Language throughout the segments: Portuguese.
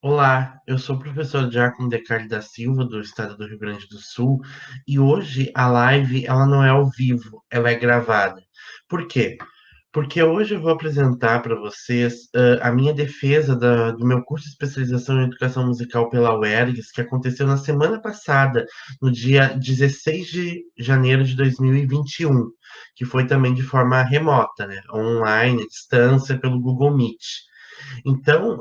Olá, eu sou o professor Giacomo Decali da Silva, do estado do Rio Grande do Sul, e hoje a live ela não é ao vivo, ela é gravada. Por quê? Porque hoje eu vou apresentar para vocês a minha defesa do meu curso de especialização em educação musical pela UERGS, que aconteceu na semana passada, no dia 16 de janeiro de 2021, que foi também de forma remota, né? Online, à distância, pelo Google Meet. Então,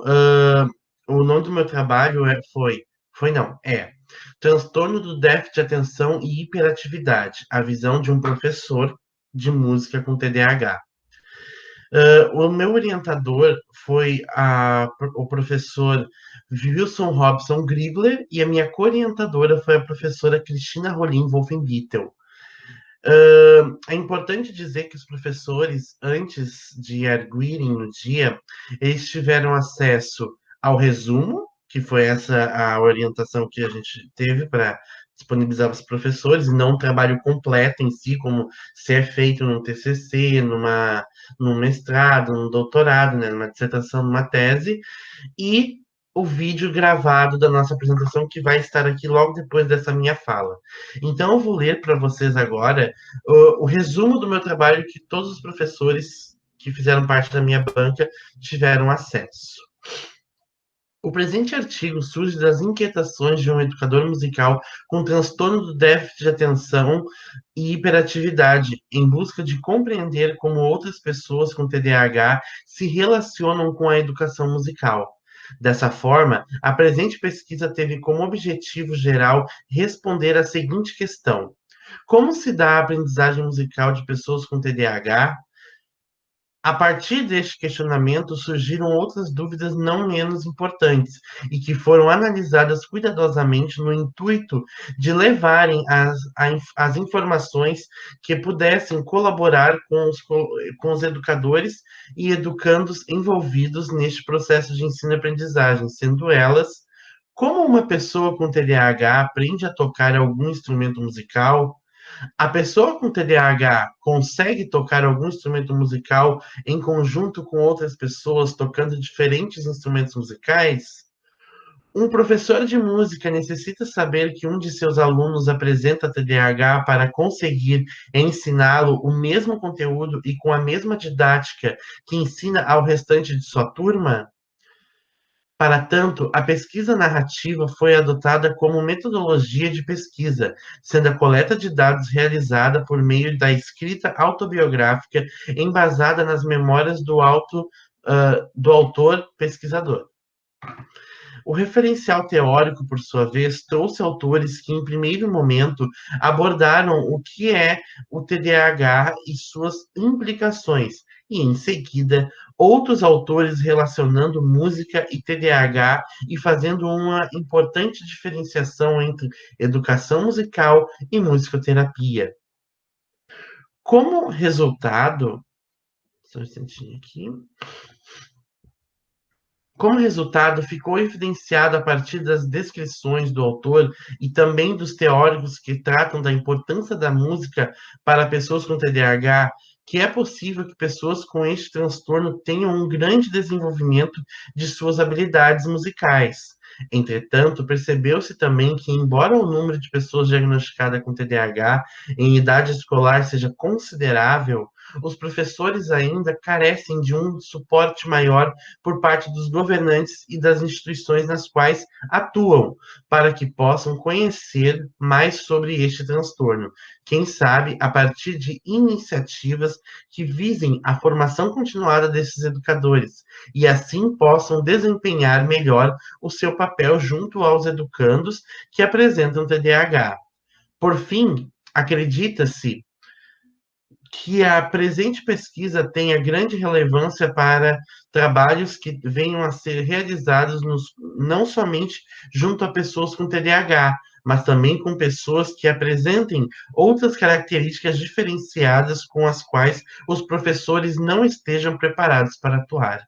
o nome do meu trabalho foi não, é Transtorno do Déficit de Atenção e Hiperatividade, a visão de um professor de música com TDAH. O meu orientador foi o professor Wilson Robson Gribler e a minha co-orientadora foi a professora Cristina Rolim Wolfenbittel. É importante dizer que os professores, antes de arguirem no dia, eles tiveram acesso ao resumo, que foi essa a orientação que a gente teve para disponibilizar para os professores, e não um trabalho completo em si, como se é feito num TCC, num mestrado, num doutorado, né, numa dissertação, numa tese, e o vídeo gravado da nossa apresentação, que vai estar aqui logo depois dessa minha fala. Então, eu vou ler para vocês agora o resumo do meu trabalho que todos os professores que fizeram parte da minha banca tiveram acesso. O presente artigo surge das inquietações de um educador musical com transtorno do déficit de atenção e hiperatividade, em busca de compreender como outras pessoas com TDAH se relacionam com a educação musical. Dessa forma, a presente pesquisa teve como objetivo geral responder à seguinte questão: como se dá a aprendizagem musical de pessoas com TDAH? A partir deste questionamento surgiram outras dúvidas não menos importantes e que foram analisadas cuidadosamente no intuito de levarem as informações que pudessem colaborar com os educadores e educandos envolvidos neste processo de ensino-aprendizagem, sendo elas como uma pessoa com TDAH aprende a tocar algum instrumento musical? A pessoa com TDAH consegue tocar algum instrumento musical em conjunto com outras pessoas tocando diferentes instrumentos musicais? Um professor de música necessita saber que um de seus alunos apresenta TDAH para conseguir ensiná-lo o mesmo conteúdo e com a mesma didática que ensina ao restante de sua turma? Para tanto, a pesquisa narrativa foi adotada como metodologia de pesquisa, sendo a coleta de dados realizada por meio da escrita autobiográfica embasada nas memórias do autor pesquisador. O referencial teórico, por sua vez, trouxe autores que, em primeiro momento, abordaram o que é o TDAH e suas implicações, e, em seguida, outros autores relacionando música e TDAH e fazendo uma importante diferenciação entre educação musical e musicoterapia. Como resultado, só um instantinho aqui. Como resultado, ficou evidenciado a partir das descrições do autor e também dos teóricos que tratam da importância da música para pessoas com TDAH, que é possível que pessoas com este transtorno tenham um grande desenvolvimento de suas habilidades musicais. Entretanto, percebeu-se também que, embora o número de pessoas diagnosticadas com TDAH em idade escolar seja considerável, os professores ainda carecem de um suporte maior por parte dos governantes e das instituições nas quais atuam, para que possam conhecer mais sobre este transtorno. Quem sabe, a partir de iniciativas que visem a formação continuada desses educadores e assim possam desempenhar melhor o seu papel junto aos educandos que apresentam TDAH. Por fim, acredita-se que a presente pesquisa tenha grande relevância para trabalhos que venham a ser realizados não somente junto a pessoas com TDAH, mas também com pessoas que apresentem outras características diferenciadas com as quais os professores não estejam preparados para atuar.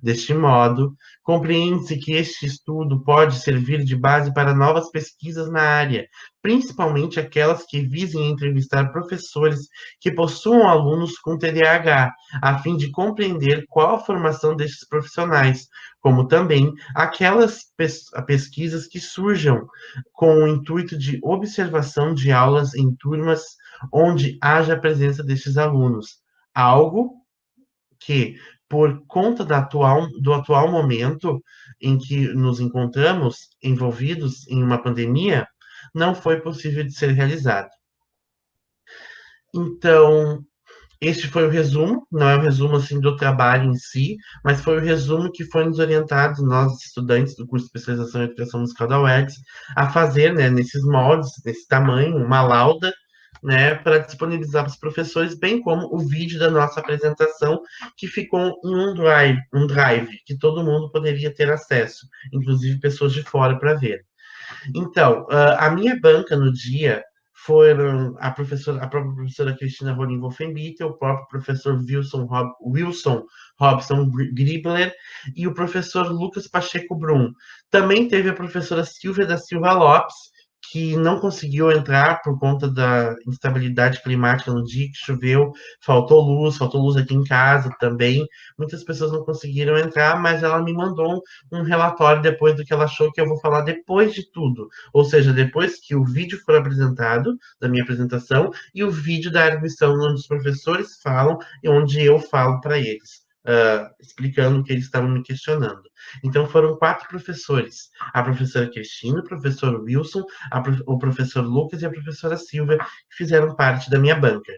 Deste modo, compreende-se que este estudo pode servir de base para novas pesquisas na área, principalmente aquelas que visem entrevistar professores que possuam alunos com TDAH, a fim de compreender qual a formação destes profissionais, como também aquelas pesquisas que surjam com o intuito de observação de aulas em turmas onde haja a presença destes alunos, algo que, por conta do atual momento em que nos encontramos envolvidos em uma pandemia, não foi possível de ser realizado. Então, este foi o resumo, não é o resumo assim do trabalho em si, mas foi o resumo que foi nos orientado, nós estudantes do curso de especialização em educação musical da UERGS, a fazer, né, nesses moldes, nesse tamanho, uma lauda, né, para disponibilizar para os professores, bem como o vídeo da nossa apresentação, que ficou em um drive que todo mundo poderia ter acesso, inclusive pessoas de fora para ver. Então, a minha banca no dia foram a própria professora Cristina Rolim Wolfenbittel, o próprio professor Wilson Robson Gribler e o professor Lucas Pacheco Brum. Também teve a professora Silvia da Silva Lopes, que não conseguiu entrar por conta da instabilidade climática no dia que choveu, faltou luz aqui em casa também. Muitas pessoas não conseguiram entrar, mas ela me mandou um relatório depois do que ela achou, que eu vou falar depois de tudo. Ou seja, depois que o vídeo for apresentado, da minha apresentação, e o vídeo da arguição, onde os professores falam e onde eu falo para eles. Explicando o que eles estavam me questionando. Então, foram 4 professores: a professora Cristina, o professor Wilson, o professor Lucas e a professora Silvia, que fizeram parte da minha banca.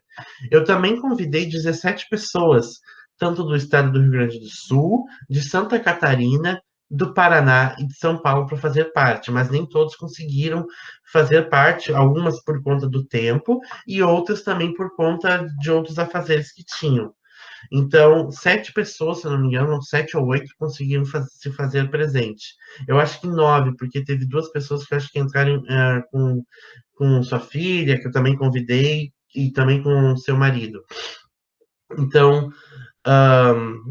Eu também convidei 17 pessoas, tanto do estado do Rio Grande do Sul, de Santa Catarina, do Paraná e de São Paulo para fazer parte, mas nem todos conseguiram fazer parte, algumas por conta do tempo e outras também por conta de outros afazeres que tinham. Então, 7 pessoas, se eu não me engano, 7 ou 8 conseguiram se fazer presente. Eu acho que 9, porque teve 2 pessoas que eu acho que entraram com sua filha, que eu também convidei, e também com seu marido. Então,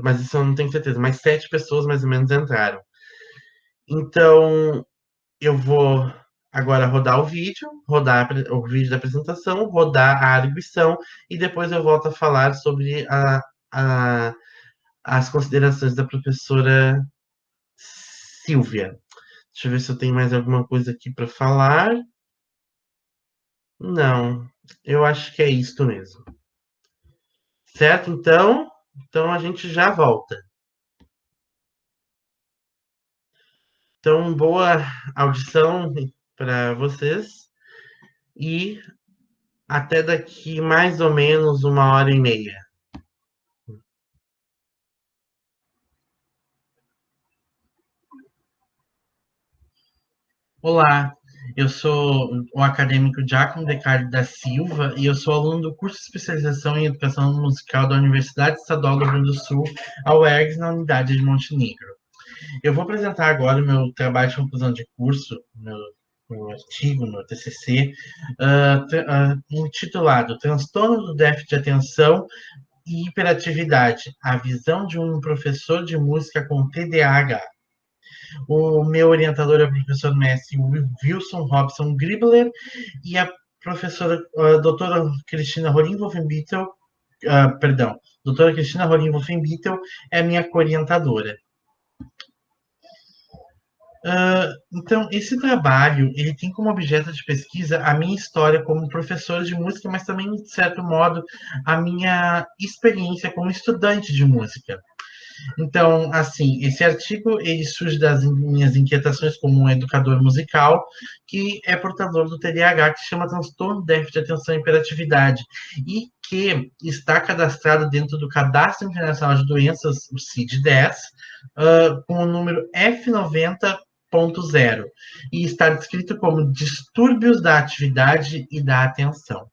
mas isso eu não tenho certeza, mas 7 pessoas mais ou menos entraram. Então, eu vou agora rodar o vídeo, rodar o vídeo da apresentação, rodar a arguição, e depois eu volto a falar sobre a, as considerações da professora Silvia. Deixa eu ver se eu tenho mais alguma coisa aqui para falar. Não, eu acho que é isto mesmo. Certo? Então a gente já volta. Então, boa audição para vocês e até daqui mais ou menos 1h30. Olá, eu sou o acadêmico Giacomo Decardi da Silva e eu sou aluno do curso de especialização em educação musical da Universidade Estadual do Rio Grande do Sul, a UERGS, na unidade de Montenegro. Eu vou apresentar agora o meu trabalho de conclusão de curso, meu artigo, meu TCC, intitulado Transtorno do Déficit de Atenção e Hiperatividade, a visão de um professor de música com TDAH. O meu orientador é o professor mestre Wilson Robson Gribler e a professora doutora Cristina Rolim Wolfenbittel, perdão, doutora Cristina Rolim Wolfenbittel é a minha co-orientadora. Então, esse trabalho, ele tem como objeto de pesquisa a minha história como professor de música, mas também, de certo modo, a minha experiência como estudante de música. Então, assim, esse artigo, ele surge das minhas inquietações como um educador musical, que é portador do TDAH, que se chama transtorno de déficit de atenção e hiperatividade, e que está cadastrado dentro do Cadastro Internacional de Doenças, o CID-10, com o número F90.0, e está descrito como distúrbios da atividade e da atenção.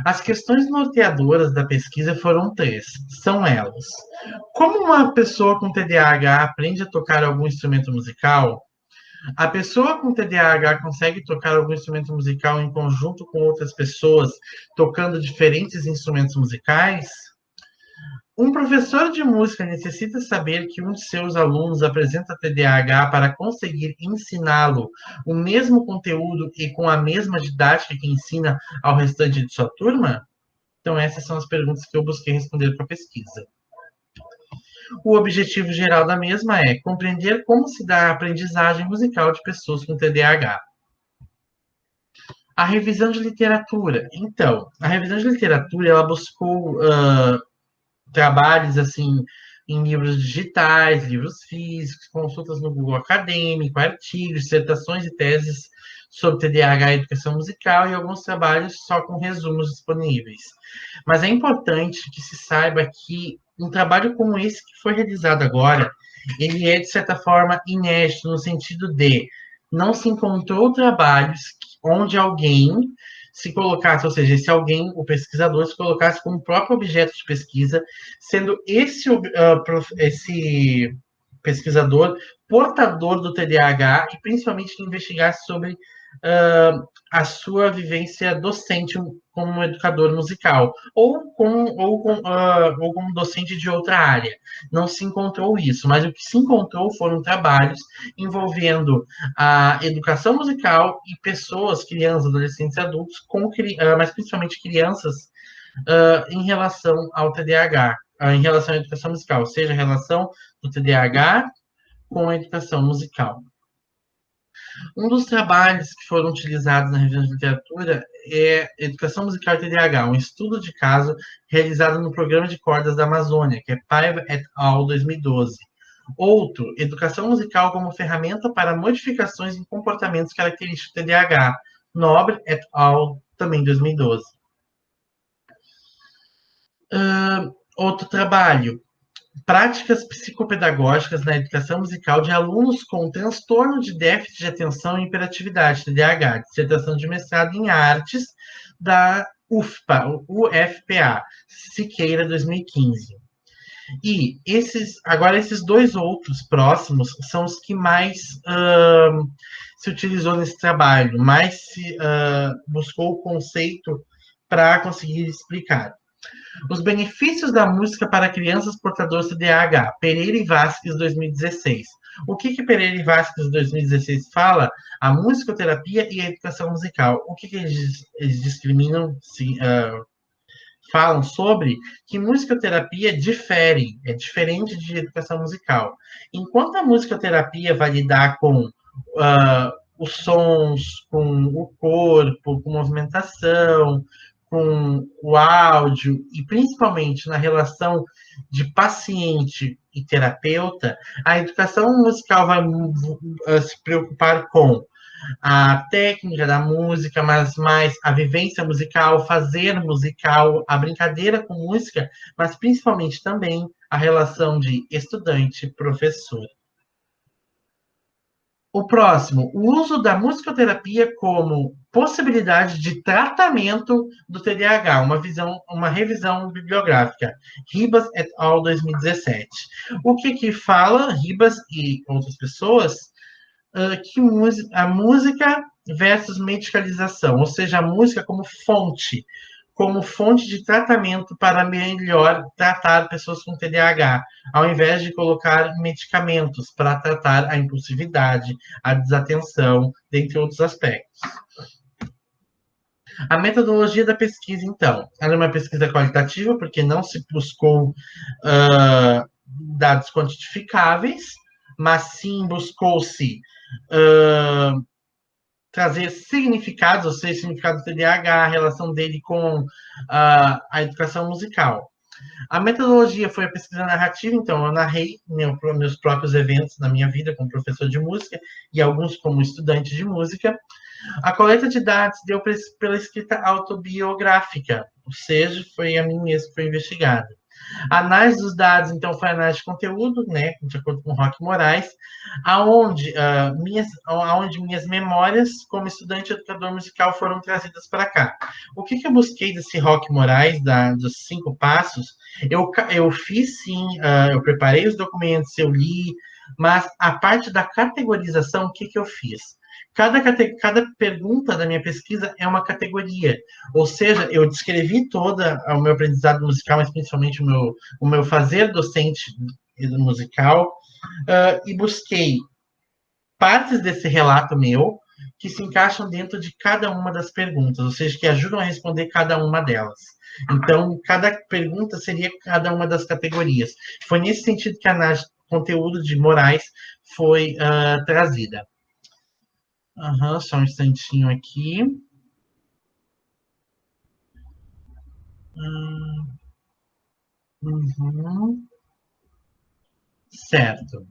As questões norteadoras da pesquisa foram 3. São elas: como uma pessoa com TDAH aprende a tocar algum instrumento musical? A pessoa com TDAH consegue tocar algum instrumento musical em conjunto com outras pessoas, tocando diferentes instrumentos musicais? Um professor de música necessita saber que um de seus alunos apresenta TDAH para conseguir ensiná-lo o mesmo conteúdo e com a mesma didática que ensina ao restante de sua turma? Então, essas são as perguntas que eu busquei responder para a pesquisa. O objetivo geral da mesma é compreender como se dá a aprendizagem musical de pessoas com TDAH. A revisão de literatura. Então, a revisão de literatura, ela buscou trabalhos assim em livros digitais, livros físicos, consultas no Google Acadêmico, artigos, dissertações e teses sobre TDAH e educação musical e alguns trabalhos só com resumos disponíveis. Mas é importante que se saiba que um trabalho como esse que foi realizado agora, ele é, de certa forma, inédito, no sentido de não se encontrou trabalhos onde alguém se colocasse, ou seja, se alguém, o pesquisador, se colocasse como próprio objeto de pesquisa, sendo esse pesquisador portador do TDAH e principalmente que investigasse sobre a sua vivência docente como educador musical ou como docente de outra área. Não se encontrou isso, mas o que se encontrou foram trabalhos envolvendo a educação musical e pessoas, crianças, adolescentes e adultos, mas principalmente crianças, em relação ao TDAH, em relação à educação musical, ou seja, a relação do TDAH com a educação musical. Um dos trabalhos que foram utilizados na revisão de literatura é Educação Musical e TDAH, um estudo de caso realizado no Programa de Cordas da Amazônia, que é Paiva et al. 2012. Outro, Educação Musical como ferramenta para modificações em comportamentos característicos do TDAH, Nobre et al. Também 2012. Outro trabalho, práticas psicopedagógicas na educação musical de alunos com transtorno de déficit de atenção e hiperatividade, TDAH, dissertação de mestrado em artes da UFPA, Siqueira 2015. E esses dois outros próximos são os que mais se utilizou nesse trabalho, mais se buscou o conceito para conseguir explicar. Os benefícios da música para crianças portadoras de TDAH, Pereira e Vasquez, 2016. O que Pereira e Vasquez, 2016, fala? A musicoterapia e a educação musical. O que eles discriminam, falam sobre? Que musicoterapia é diferente de educação musical. Enquanto a musicoterapia vai lidar com os sons, com o corpo, com movimentação, com o áudio e principalmente na relação de paciente e terapeuta, a educação musical vai se preocupar com a técnica da música, mas mais a vivência musical, fazer musical, a brincadeira com música, mas principalmente também a relação de estudante-professor. O próximo, o uso da musicoterapia como possibilidade de tratamento do TDAH, uma revisão bibliográfica, Ribas et al. 2017. O que fala Ribas e outras pessoas? Que a música versus medicalização, ou seja, a música como fonte de tratamento para melhor tratar pessoas com TDAH, ao invés de colocar medicamentos para tratar a impulsividade, a desatenção, dentre outros aspectos. A metodologia da pesquisa, então, ela é uma pesquisa qualitativa, porque não se buscou dados quantificáveis, mas sim buscou-se trazer significados, ou seja, significado do TDAH, a relação dele com a educação musical. A metodologia foi a pesquisa narrativa, então eu narrei meus próprios eventos na minha vida como professor de música e alguns como estudante de música. A coleta de dados deu pela escrita autobiográfica, ou seja, foi a mim mesmo que foi investigada. A análise dos dados, então, foi análise de conteúdo, né, de acordo com o Roque Moraes, aonde minhas memórias como estudante e educador musical foram trazidas para cá. O que eu busquei desse Roque Moraes, dos 5 passos? Eu fiz, sim, eu preparei os documentos, eu li, Mas a parte da categorização, o que que eu fiz? Cada pergunta da minha pesquisa é uma categoria, ou seja, eu descrevi toda o meu aprendizado musical, mas principalmente o meu fazer docente musical, e busquei partes desse relato meu que se encaixam dentro de cada uma das perguntas, ou seja, que ajudam a responder cada uma delas. Então, cada pergunta seria cada uma das categorias. Foi nesse sentido que a análise de conteúdo de Moraes foi trazida. Só um instantinho aqui. Uhum. Certo.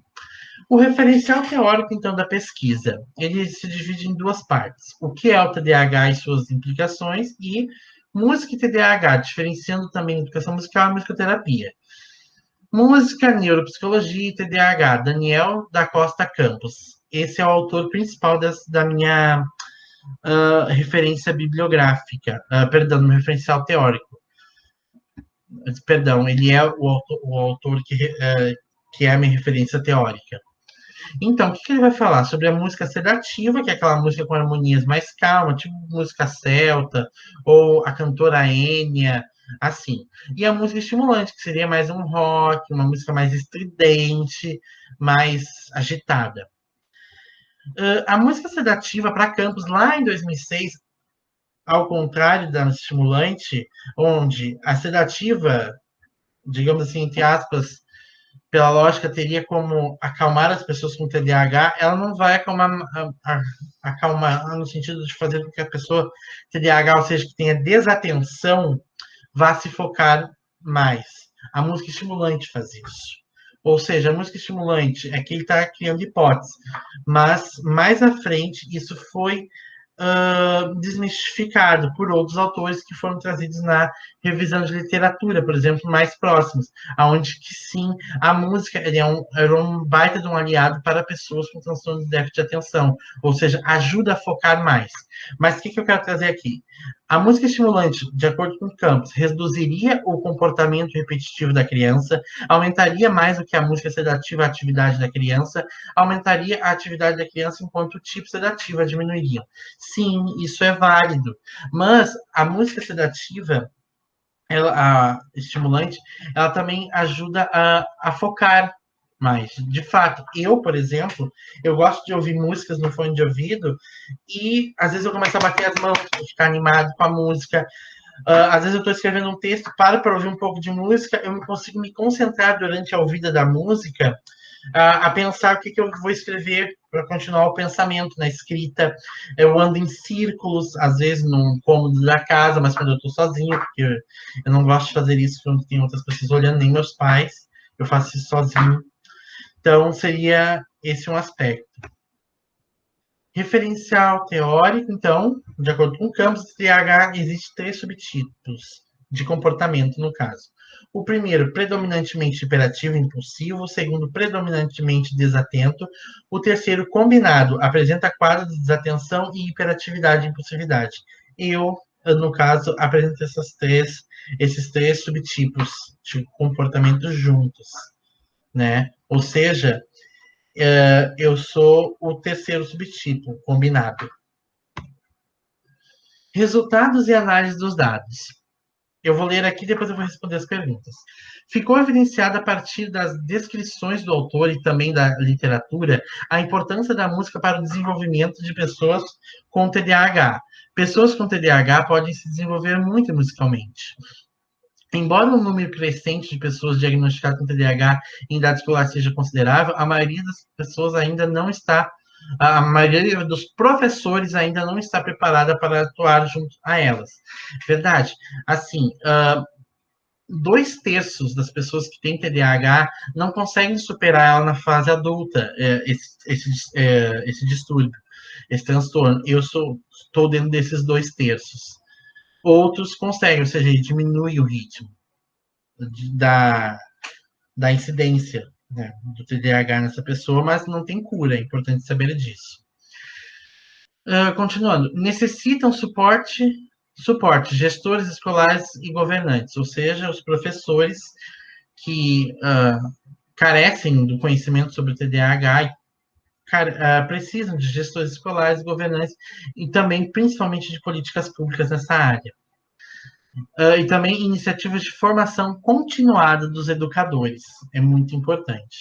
O referencial teórico, então, da pesquisa, ele se divide em duas partes. O que é o TDAH e suas implicações e música e TDAH, diferenciando também educação musical e musicoterapia. Música, neuropsicologia e TDAH, Daniel da Costa Campos. Esse é o autor principal da minha referência bibliográfica, perdão, no referencial teórico. Perdão, ele é o autor que é a minha referência teórica. Então, o que ele vai falar? Sobre a música sedativa, que é aquela música com harmonias mais calmas, tipo música celta, ou a cantora Enya, assim. E a música estimulante, que seria mais um rock, uma música mais estridente, mais agitada. A música sedativa para Campos, lá em 2006, ao contrário da estimulante, onde a sedativa, digamos assim, entre aspas, pela lógica, teria como acalmar as pessoas com TDAH, ela não vai acalmar no sentido de fazer com que a pessoa TDAH, ou seja, que tenha desatenção, vá se focar mais. A música estimulante faz isso. Ou seja, a música estimulante é que ele está criando hipótese, mas mais à frente isso foi desmistificado por outros autores que foram trazidos na revisão de literatura, por exemplo, mais próximos, aonde que sim, a música era um baita de um aliado para pessoas com transtorno de déficit de atenção, ou seja, ajuda a focar mais. Mas o que eu quero trazer aqui? A música estimulante, de acordo com Campos, reduziria o comportamento repetitivo da criança, aumentaria mais do que a música sedativa a atividade da criança, aumentaria a atividade da criança enquanto o tipo sedativa diminuiria. Sim, isso é válido. Mas a música sedativa, a estimulante, ela também ajuda a focar mais. De fato, eu, por exemplo, eu gosto de ouvir músicas no fone de ouvido e às vezes eu começo a bater as mãos, ficar animado com a música. Às vezes eu estou escrevendo um texto, paro para ouvir um pouco de música, eu consigo me concentrar durante a ouvida da música a pensar o que eu vou escrever para continuar o pensamento na escrita. Eu ando em círculos, às vezes num cômodo da casa, mas quando eu estou sozinho, porque eu não gosto de fazer isso quando tem outras pessoas olhando, nem meus pais, eu faço isso sozinho. Então, seria esse um aspecto. Referencial teórico, então, de acordo com Campos, TDAH existe 3 subtipos de comportamento, no caso. O primeiro, predominantemente hiperativo e impulsivo. O segundo, predominantemente desatento. O terceiro, combinado, apresenta quadro de desatenção e hiperatividade e impulsividade. Eu, no caso, apresento esses três subtipos de comportamento juntos, né? Ou seja, eu sou o terceiro subtipo, combinado. Resultados e análise dos dados. Eu vou ler aqui, depois eu vou responder as perguntas. Ficou evidenciada a partir das descrições do autor e também da literatura a importância da música para o desenvolvimento de pessoas com TDAH. Pessoas com TDAH podem se desenvolver muito musicalmente. Embora o número crescente de pessoas diagnosticadas com TDAH em idade escolar seja considerável, a maioria das pessoas ainda não está, a maioria dos professores ainda não está preparada para atuar junto a elas. Verdade. Assim, 2/3 das pessoas que têm TDAH não conseguem superar ela na fase adulta, esse distúrbio, esse transtorno. Eu estou dentro desses 2/3. Outros conseguem, ou seja, diminui o ritmo da, da incidência, né, do TDAH nessa pessoa, mas não tem cura, é importante saber disso. Continuando, necessitam suporte, gestores escolares e governantes, ou seja, os professores que carecem do conhecimento sobre o TDAH e precisam de gestores escolares, governantes e também, principalmente, de políticas públicas nessa área. E também iniciativas de formação continuada dos educadores, é muito importante.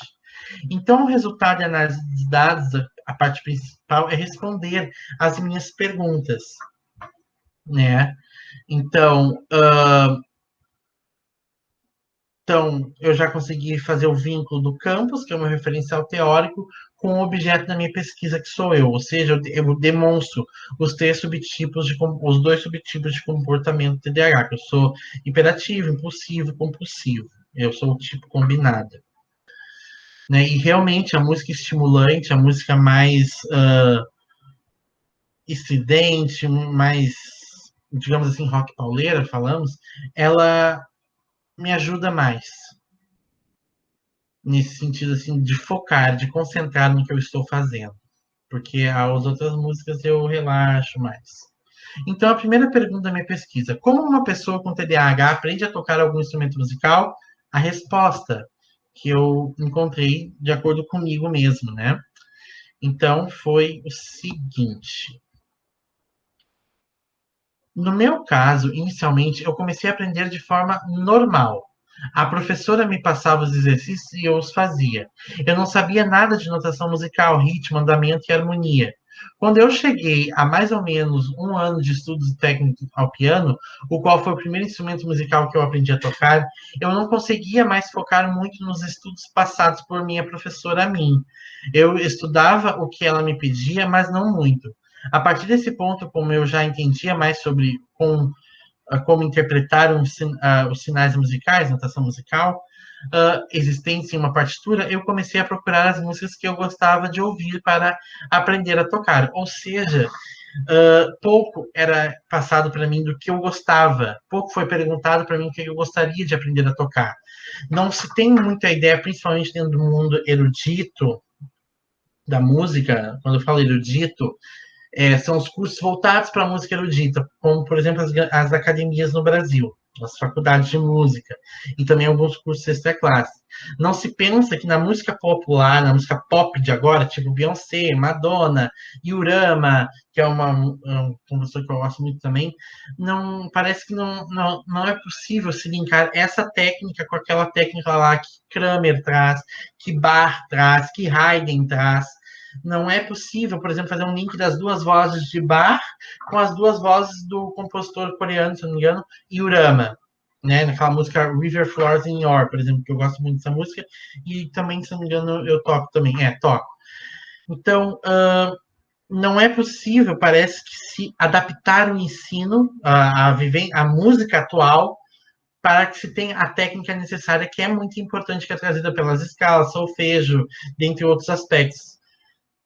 Então, o resultado de análise de dados, a parte principal é responder às minhas perguntas, né? Então, eu já consegui fazer o vínculo do campus, que é o meu referencial teórico, com o objeto da minha pesquisa, que sou eu. Ou seja, eu demonstro os dois subtipos de comportamento TDAH, que eu sou hiperativo, impulsivo, compulsivo. Eu sou o tipo combinado. Né? E realmente a música estimulante, a música mais estridente, mais, digamos assim, rock pauleira, falamos, ela me ajuda mais nesse sentido assim de focar, de concentrar no que eu estou fazendo, porque as outras músicas eu relaxo mais. Então a primeira pergunta da minha pesquisa: como uma pessoa com TDAH aprende a tocar algum instrumento musical? A resposta que eu encontrei de acordo comigo mesmo, né? Então foi o seguinte: no meu caso, inicialmente, eu comecei a aprender de forma normal. A professora me passava os exercícios e eu os fazia. Eu não sabia nada de notação musical, ritmo, andamento e harmonia. Quando eu cheguei a mais ou menos um ano de estudos técnicos ao piano, o qual foi o primeiro instrumento musical que eu aprendi a tocar, eu não conseguia mais focar muito nos estudos passados por minha professora a mim. Eu estudava o que ela me pedia, mas não muito. A partir desse ponto, como eu já entendia mais sobre como interpretar os sinais musicais, notação musical, existentes em uma partitura, eu comecei a procurar as músicas que eu gostava de ouvir para aprender a tocar. Ou seja, pouco era passado para mim do que eu gostava, pouco foi perguntado para mim o que eu gostaria de aprender a tocar. Não se tem muita ideia, principalmente dentro do mundo erudito da música, quando eu falo erudito, são os cursos voltados para a música erudita, como, por exemplo, as academias no Brasil, as faculdades de música, e também alguns cursos extra classe. Não se pensa que na música popular, na música pop de agora, tipo Beyoncé, Madonna, Yurama, que é um compositor que eu gosto muito também, não parece que não é possível se linkar essa técnica com aquela técnica lá que Kramer traz, que Bach traz, que Haydn traz. Não é possível, por exemplo, fazer um link das duas vozes de Bach com as duas vozes do compositor coreano, se não me engano, Yurama, né? Naquela música River Flows in Your, por exemplo, que eu gosto muito dessa música, e também, se não me engano, eu toco também. Toco. Então, não é possível, parece que se adaptar o ensino, a música atual, para que se tenha a técnica necessária, que é muito importante, que é trazida pelas escalas, solfejo, dentre outros aspectos.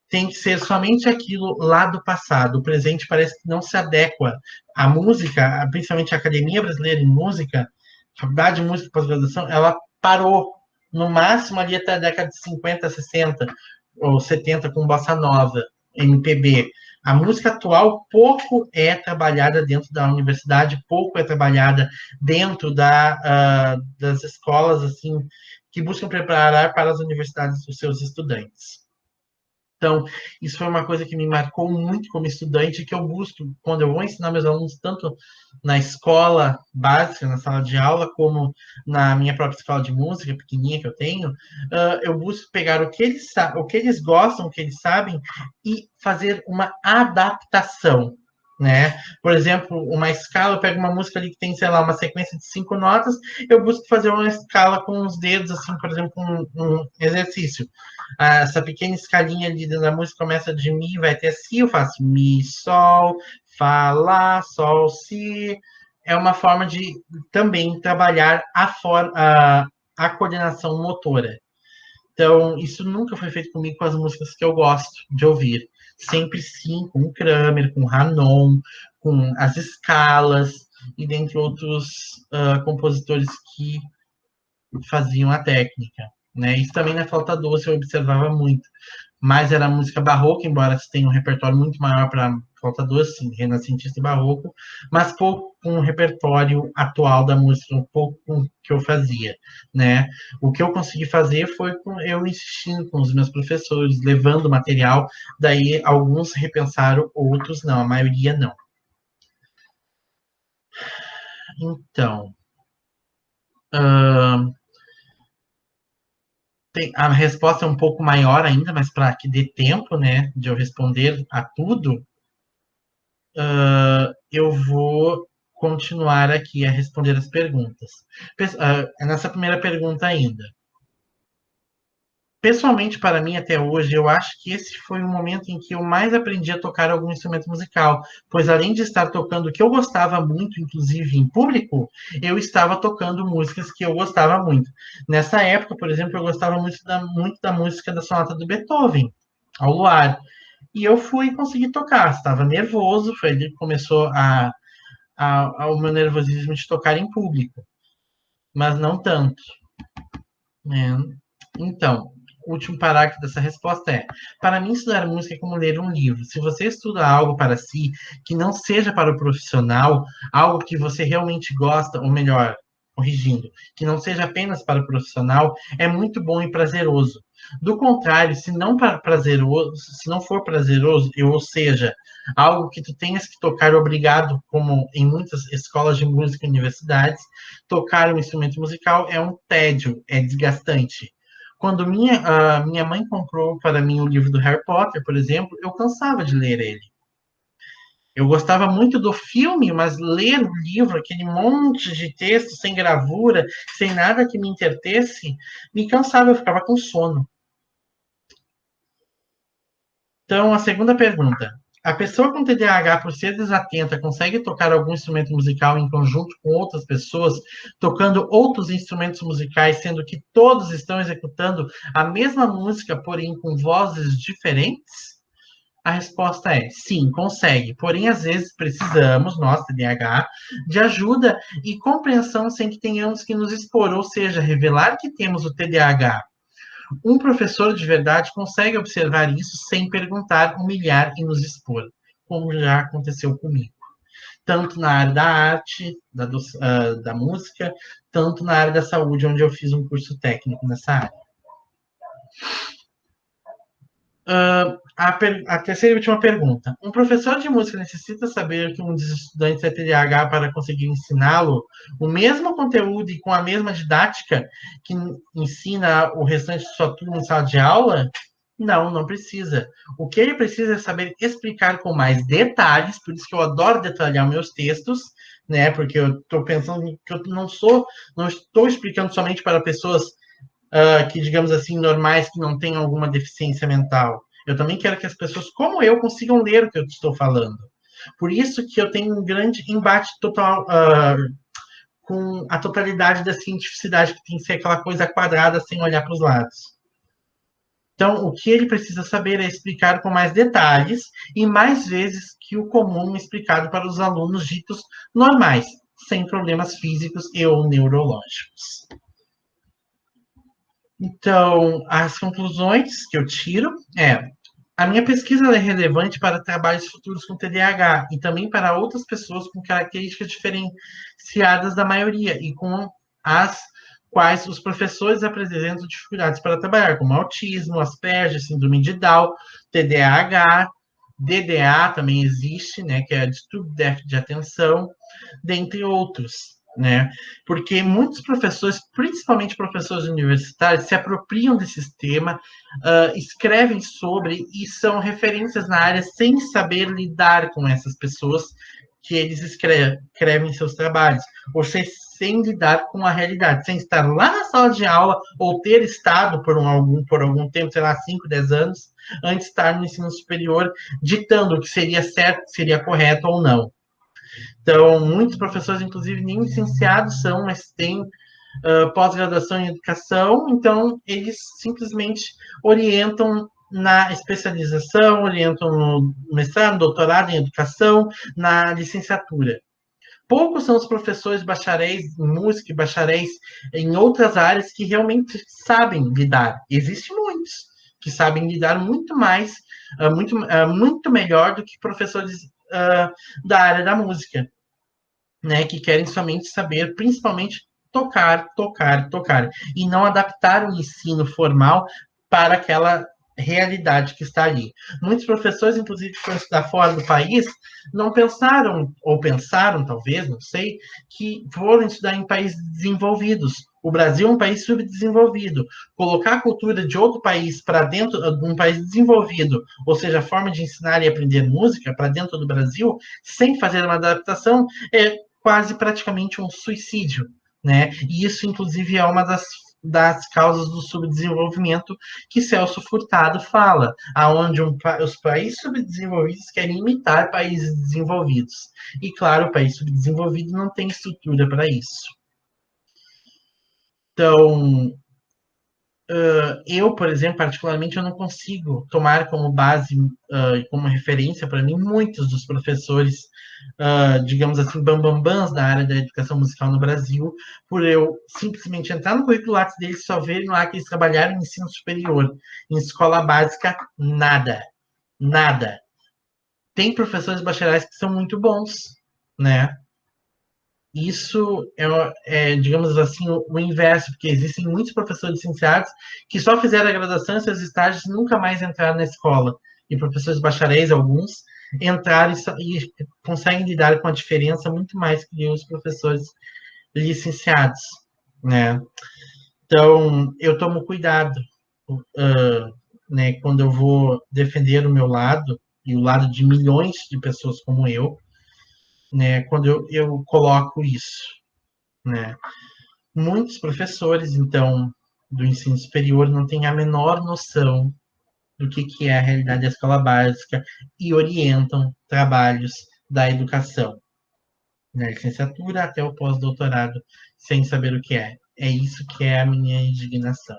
Tem que ser somente aquilo lá do passado. O presente parece que não se adequa à música, principalmente a Academia Brasileira de Música, a Faculdade de Música e Pós-Graduação, ela parou no máximo ali até a década de 50, 60 ou 70 com bossa nova, MPB. A música atual pouco é trabalhada dentro da universidade, pouco é trabalhada dentro das escolas assim que buscam preparar para as universidades os seus estudantes. Então, isso foi uma coisa que me marcou muito como estudante, que eu busco, quando eu vou ensinar meus alunos, tanto na escola básica, na sala de aula, como na minha própria escola de música, pequenininha que eu tenho, eu busco pegar o que eles gostam, o que eles sabem, e fazer uma adaptação, né? Por exemplo, uma escala, eu pego uma música ali que tem, sei lá, uma sequência de 5 notas, eu busco fazer uma escala com os dedos, assim, por exemplo, um exercício. Essa pequena escalinha ali da música começa de Mi, vai até Si, eu faço Mi, Sol, Fá, Lá, Sol, Si. É uma forma de também trabalhar a coordenação motora. Então, isso nunca foi feito comigo com as músicas que eu gosto de ouvir. Sempre sim, com o Kramer, com o Hanon, com as escalas, e dentre outros compositores que faziam a técnica. Né? Isso também na flauta doce eu observava muito. mas era música barroca, embora tenha um repertório muito maior para flautador, sim, renascentista e barroco, mas pouco com o repertório atual da música, um pouco com o que eu fazia, né? O que eu consegui fazer foi com eu insistindo com os meus professores, levando material, daí alguns repensaram, outros não, a maioria não. Então, uh, a resposta é um pouco maior ainda, mas para que dê tempo, né, de eu responder a tudo, eu vou continuar aqui a responder as perguntas. Nessa primeira pergunta ainda. Pessoalmente, para mim, até hoje, eu acho que esse foi o momento em que eu mais aprendi a tocar algum instrumento musical, pois além de estar tocando o que eu gostava muito, inclusive em público, eu estava tocando músicas que eu gostava muito. Nessa época, por exemplo, eu gostava muito da música da sonata do Beethoven, ao luar. E eu fui conseguir tocar, estava nervoso, foi ali que começou o meu nervosismo de tocar em público, mas não tanto, né? Então, o último parágrafo dessa resposta é: para mim, estudar música é como ler um livro. Se você estuda algo para si, que não seja para o profissional, algo que você realmente gosta, ou melhor, corrigindo, que não seja apenas para o profissional, é muito bom e prazeroso. Do contrário, se não for prazeroso, ou seja, algo que tu tenhas que tocar obrigado, como em muitas escolas de música e universidades, tocar um instrumento musical é um tédio, é desgastante. Quando minha mãe comprou para mim o livro do Harry Potter, por exemplo, eu cansava de ler ele. Eu gostava muito do filme, mas ler o livro, aquele monte de texto, sem gravura, sem nada que me entretesse, me cansava, eu ficava com sono. Então, a segunda pergunta. A pessoa com TDAH, por ser desatenta, consegue tocar algum instrumento musical em conjunto com outras pessoas, tocando outros instrumentos musicais, sendo que todos estão executando a mesma música, porém com vozes diferentes? A resposta é sim, consegue. Porém, às vezes precisamos, nós, TDAH, de ajuda e compreensão sem que tenhamos que nos expor, ou seja, revelar que temos o TDAH. Um professor de verdade consegue observar isso sem perguntar, humilhar e nos expor, como já aconteceu comigo. Tanto na área da arte, da música, tanto na área da saúde, onde eu fiz um curso técnico nessa área. A terceira e última pergunta. Um professor de música necessita saber que um dos estudantes é TDAH para conseguir ensiná-lo o mesmo conteúdo e com a mesma didática que ensina o restante de sua turma em sala de aula? Não, não precisa. O que ele precisa é saber explicar com mais detalhes, por isso que eu adoro detalhar meus textos, né? Porque eu estou pensando que eu não estou explicando somente para pessoas que, digamos assim, normais, que não têm alguma deficiência mental. Eu também quero que as pessoas, como eu, consigam ler o que eu estou falando. Por isso que eu tenho um grande embate total com a totalidade da cientificidade, que tem que ser aquela coisa quadrada sem olhar para os lados. Então, o que ele precisa saber é explicar com mais detalhes e mais vezes que o comum explicado para os alunos ditos normais, sem problemas físicos e ou neurológicos. Então, as conclusões que eu tiro é: a minha pesquisa é relevante para trabalhos futuros com TDAH e também para outras pessoas com características diferenciadas da maioria e com as quais os professores apresentam dificuldades para trabalhar, como autismo, Asperger, síndrome de Down, TDAH, DDA também existe, né, que é distúrbio de déficit de atenção, dentre outros. Né? Porque muitos professores, principalmente professores universitários, se apropriam desse sistema, escrevem sobre e são referências na área sem saber lidar com essas pessoas que eles escrevem em seus trabalhos, ou seja, sem lidar com a realidade, sem estar lá na sala de aula ou ter estado por algum tempo, sei lá, 5, 10 anos, antes de estar no ensino superior, ditando o que seria certo, seria correto ou não. Então, muitos professores, inclusive, nem licenciados são, mas têm pós-graduação em educação, então eles simplesmente orientam na especialização, orientam no mestrado, doutorado em educação, na licenciatura. Poucos são os professores bacharéis em música e bacharéis em outras áreas que realmente sabem lidar. Existem muitos que sabem lidar muito mais, muito melhor do que professores da área da música, né, que querem somente saber, principalmente, tocar, tocar, tocar, e não adaptar o ensino formal para aquela realidade que está ali. Muitos professores, inclusive, que foram estudar fora do país, não pensaram, ou pensaram, talvez, não sei, que foram estudar em países desenvolvidos. O Brasil é um país subdesenvolvido. Colocar a cultura de outro país para dentro de um país desenvolvido, ou seja, a forma de ensinar e aprender música para dentro do Brasil, sem fazer uma adaptação, é quase praticamente um suicídio, né? E isso, inclusive, é uma das causas do subdesenvolvimento que Celso Furtado fala, aonde os países subdesenvolvidos querem imitar países desenvolvidos. E, claro, o país subdesenvolvido não tem estrutura para isso. Então, eu, por exemplo, particularmente, eu não consigo tomar como base, como referência para mim, muitos dos professores, digamos assim, bambambãs da área da educação musical no Brasil, por eu simplesmente entrar no currículo Lattes deles, só verem lá que eles trabalharam em ensino superior, em escola básica, nada, nada. Tem professores bacharéis que são muito bons, né? Isso digamos assim, o inverso, porque existem muitos professores licenciados que só fizeram a graduação e seus estágios e nunca mais entraram na escola. E professores bacharéis, alguns, entraram e conseguem lidar com a diferença muito mais que os professores licenciados, né? Então, eu tomo cuidado, né, quando eu vou defender o meu lado e o lado de milhões de pessoas como eu, né, quando eu coloco isso, né? Muitos professores, então, do ensino superior não têm a menor noção do que é a realidade da escola básica e orientam trabalhos da educação, na licenciatura até o pós-doutorado, sem saber o que é. É isso que é a minha indignação.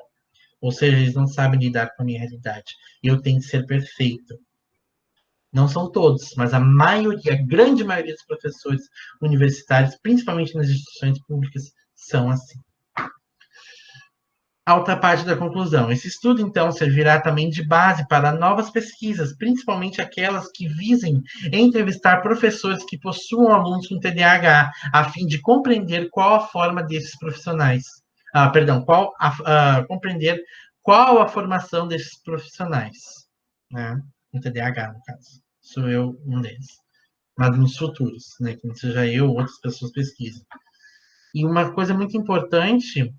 Ou seja, eles não sabem lidar com a minha realidade. E eu tenho que ser perfeito. Não são todos, mas a maioria, a grande maioria dos professores universitários, principalmente nas instituições públicas, são assim. A outra parte da conclusão. Esse estudo, então, servirá também de base para novas pesquisas, principalmente aquelas que visem entrevistar professores que possuam alunos com TDAH, a fim de compreender qual a forma desses profissionais. Perdão, compreender qual a formação desses profissionais. Né? Com TDAH, no caso. Sou eu um deles. Mas nos futuros, né? Que não seja eu ou outras pessoas pesquisem. E uma coisa muito importante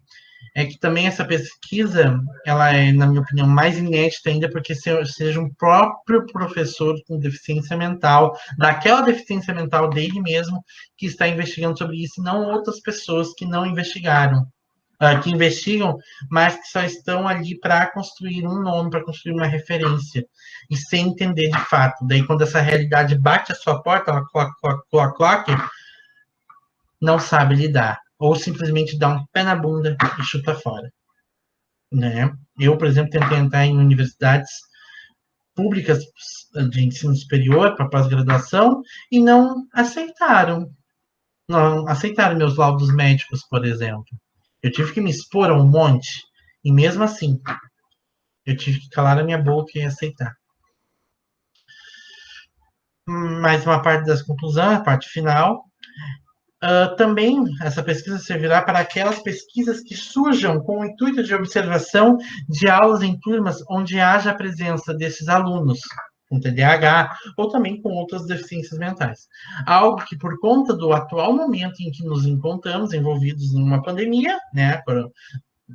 é que também essa pesquisa, ela é, na minha opinião, mais inédita ainda, porque seja um próprio professor com deficiência mental, daquela deficiência mental dele mesmo, que está investigando sobre isso, e não outras pessoas que não investigaram, que investigam, mas que só estão ali para construir um nome, para construir uma referência, e sem entender de fato. Daí, quando essa realidade bate a sua porta, ela cloc, cloc, cloc, cloc, não sabe lidar, ou simplesmente dá um pé na bunda e chuta fora. Né? Eu, por exemplo, tentei entrar em universidades públicas de ensino superior para pós-graduação e não aceitaram. Não aceitaram meus laudos médicos, por exemplo. Eu tive que me expor a um monte e mesmo assim eu tive que calar a minha boca e aceitar. Mais uma parte das conclusões, a parte final. Também essa pesquisa servirá para aquelas pesquisas que surjam com o intuito de observação de aulas em turmas onde haja a presença desses alunos com TDAH ou também com outras deficiências mentais. Algo que, por conta do atual momento em que nos encontramos envolvidos numa pandemia, né,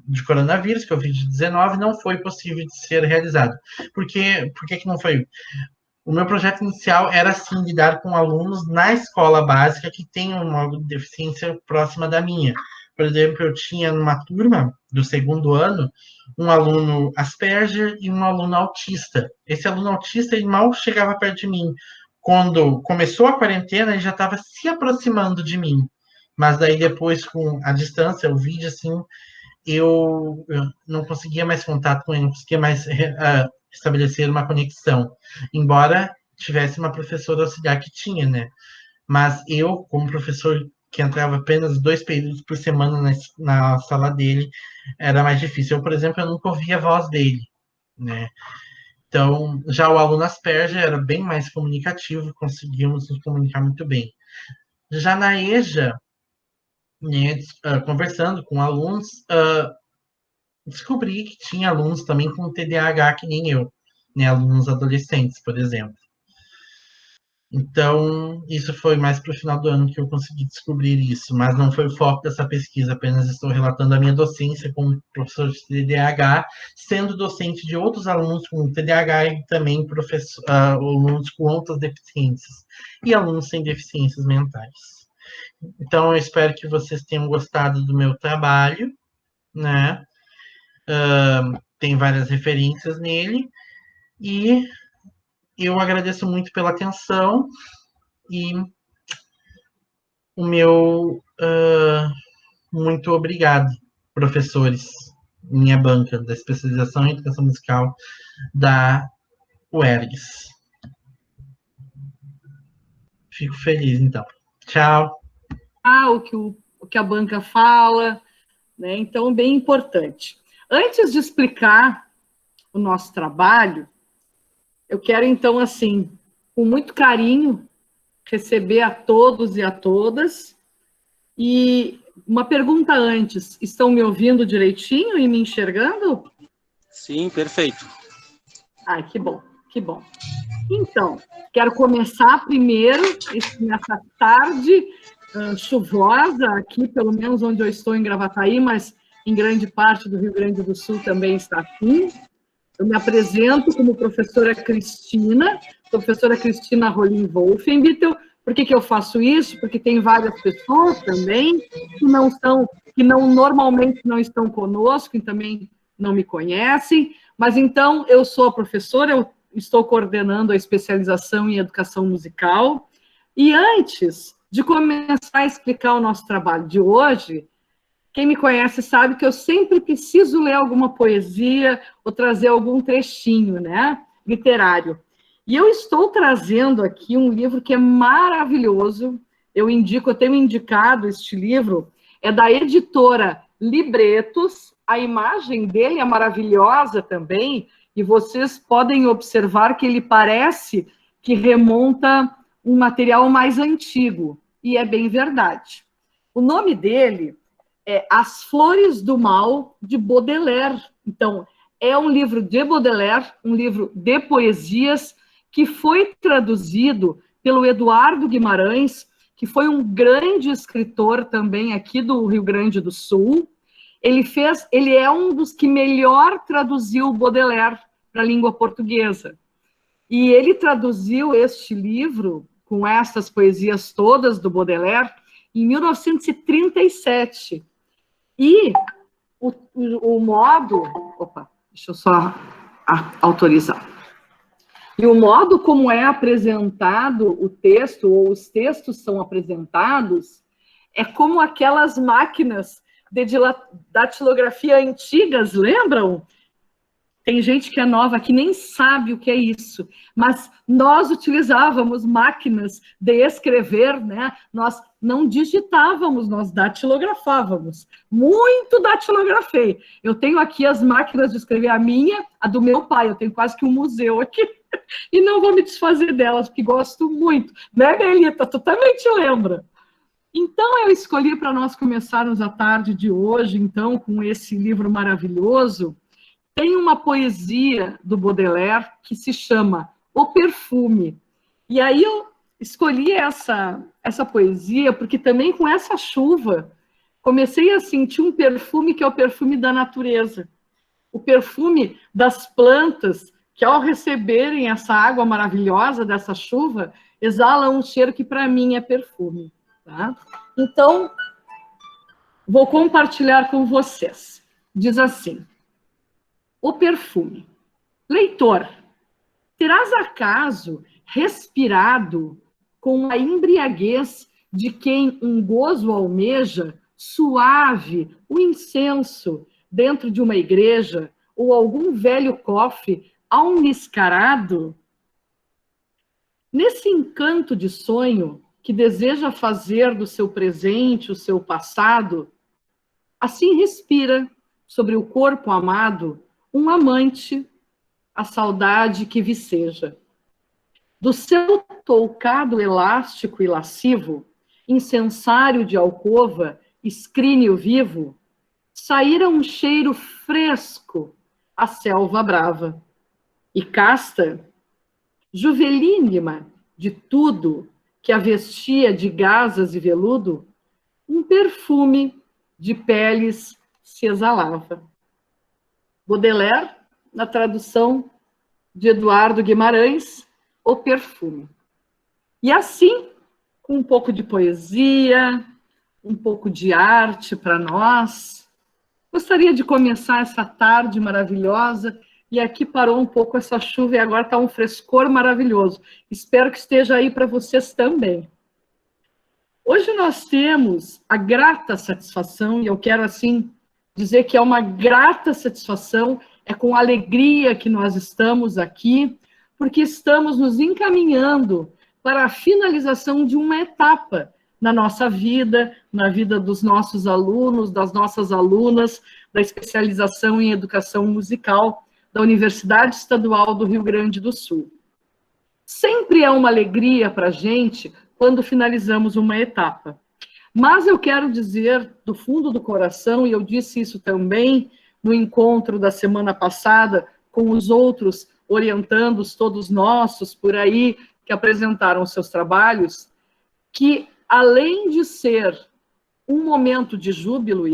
de coronavírus, Covid-19, não foi possível de ser realizado. Por que não foi? O meu projeto inicial era, sim, lidar com alunos na escola básica que tenham uma deficiência próxima da minha. Por exemplo, eu tinha numa turma do segundo ano um aluno Asperger e um aluno autista. Esse aluno autista, ele mal chegava perto de mim. Quando começou a quarentena, ele já estava se aproximando de mim. Mas daí depois, com a distância, o vídeo, assim, eu não conseguia mais contato com ele, não conseguia mais estabelecer uma conexão, embora tivesse uma professora auxiliar que tinha, né? Mas eu, como professor que entrava apenas 2 períodos por semana na sala dele, era mais difícil. Eu, por exemplo, eu nunca ouvia a voz dele, né? Então, já o aluno Asperger era bem mais comunicativo, conseguimos nos comunicar muito bem. Já na EJA, né, conversando com alunos, descobri que tinha alunos também com TDAH que nem eu, né, alunos adolescentes, por exemplo. Então, isso foi mais para o final do ano que eu consegui descobrir isso, mas não foi o foco dessa pesquisa, apenas estou relatando a minha docência como professor de TDAH, sendo docente de outros alunos com TDAH e também alunos com outras deficiências e alunos sem deficiências mentais. Então, eu espero que vocês tenham gostado do meu trabalho, né? Tem várias referências nele, e eu agradeço muito pela atenção e o meu muito obrigado, professores, minha banca da especialização em educação musical da UERGS. Fico feliz, então. Tchau. O que a banca fala, né? Então, bem importante. Antes de explicar o nosso trabalho, eu quero, então, assim, com muito carinho, receber a todos e a todas. E uma pergunta antes: estão me ouvindo direitinho e me enxergando? Sim, perfeito. Ai, que bom, que bom. Então, quero começar primeiro, nessa tarde chuvosa, aqui, pelo menos onde eu estou, em Gravataí, mas em grande parte do Rio Grande do Sul também está assim. Eu me apresento como professora Cristina Rolim Wolfenbittel. Por que eu faço isso? Porque tem várias pessoas também que normalmente não estão conosco e também não me conhecem, mas então eu sou a professora, eu estou coordenando a especialização em educação musical, e antes de começar a explicar o nosso trabalho de hoje, quem me conhece sabe que eu sempre preciso ler alguma poesia ou trazer algum trechinho, né, literário. E eu estou trazendo aqui um livro que é maravilhoso, eu tenho indicado este livro, é da editora Libretos, a imagem dele é maravilhosa também, e vocês podem observar que ele parece que remonta um material mais antigo, e é bem verdade. O nome dele é As Flores do Mal, de Baudelaire. Então, é um livro de Baudelaire, um livro de poesias, que foi traduzido pelo Eduardo Guimarães, que foi um grande escritor também aqui do Rio Grande do Sul. Ele é um dos que melhor traduziu Baudelaire para a língua portuguesa. E ele traduziu este livro, com essas poesias todas do Baudelaire, em 1937. E o modo... Opa, deixa eu só autorizar. E o modo como é apresentado o texto, ou os textos são apresentados, é como aquelas máquinas de datilografia antigas, lembram? Tem gente que é nova que nem sabe o que é isso, mas nós utilizávamos máquinas de escrever, né? Nós não digitávamos, nós datilografávamos. Muito datilografei. Eu tenho aqui as máquinas de escrever, a minha, a do meu pai, eu tenho quase que um museu aqui, e não vou me desfazer delas, porque gosto muito. Né, Melita? Tu também te lembra? Então, eu escolhi para nós começarmos a tarde de hoje, então, com esse livro maravilhoso. Tem uma poesia do Baudelaire que se chama O Perfume. E aí eu escolhi essa poesia porque também com essa chuva comecei a sentir um perfume que é o perfume da natureza. O perfume das plantas que, ao receberem essa água maravilhosa dessa chuva, exalam um cheiro que para mim é perfume. Tá? Então, vou compartilhar com vocês. Diz assim: O perfume. Leitor, terás acaso respirado com a embriaguez de quem um gozo almeja, suave, o incenso, dentro de uma igreja, ou algum velho cofre almiscarado? Nesse encanto de sonho que deseja fazer do seu presente o seu passado, assim respira sobre o corpo amado um amante a saudade que viceja. Do seu toucado elástico e lascivo, incensário de alcova, escrínio vivo, saíra um cheiro fresco à selva brava. E casta, juvelínima de tudo que a vestia de gasas e veludo, um perfume de peles se exalava. Baudelaire, na tradução de Eduardo Guimarães, O Perfume. E assim, com um pouco de poesia, um pouco de arte para nós, gostaria de começar essa tarde maravilhosa, e aqui parou um pouco essa chuva e agora está um frescor maravilhoso. Espero que esteja aí para vocês também. Hoje nós temos a grata satisfação, e eu quero assim dizer que é uma grata satisfação, é com alegria que nós estamos aqui, porque estamos nos encaminhando para a finalização de uma etapa na nossa vida, na vida dos nossos alunos, das nossas alunas, da especialização em educação musical da Universidade Estadual do Rio Grande do Sul. Sempre é uma alegria para a gente quando finalizamos uma etapa. Mas eu quero dizer do fundo do coração, e eu disse isso também no encontro da semana passada com os outros orientandos, todos nossos por aí, que apresentaram seus trabalhos, que além de ser um momento de júbilo,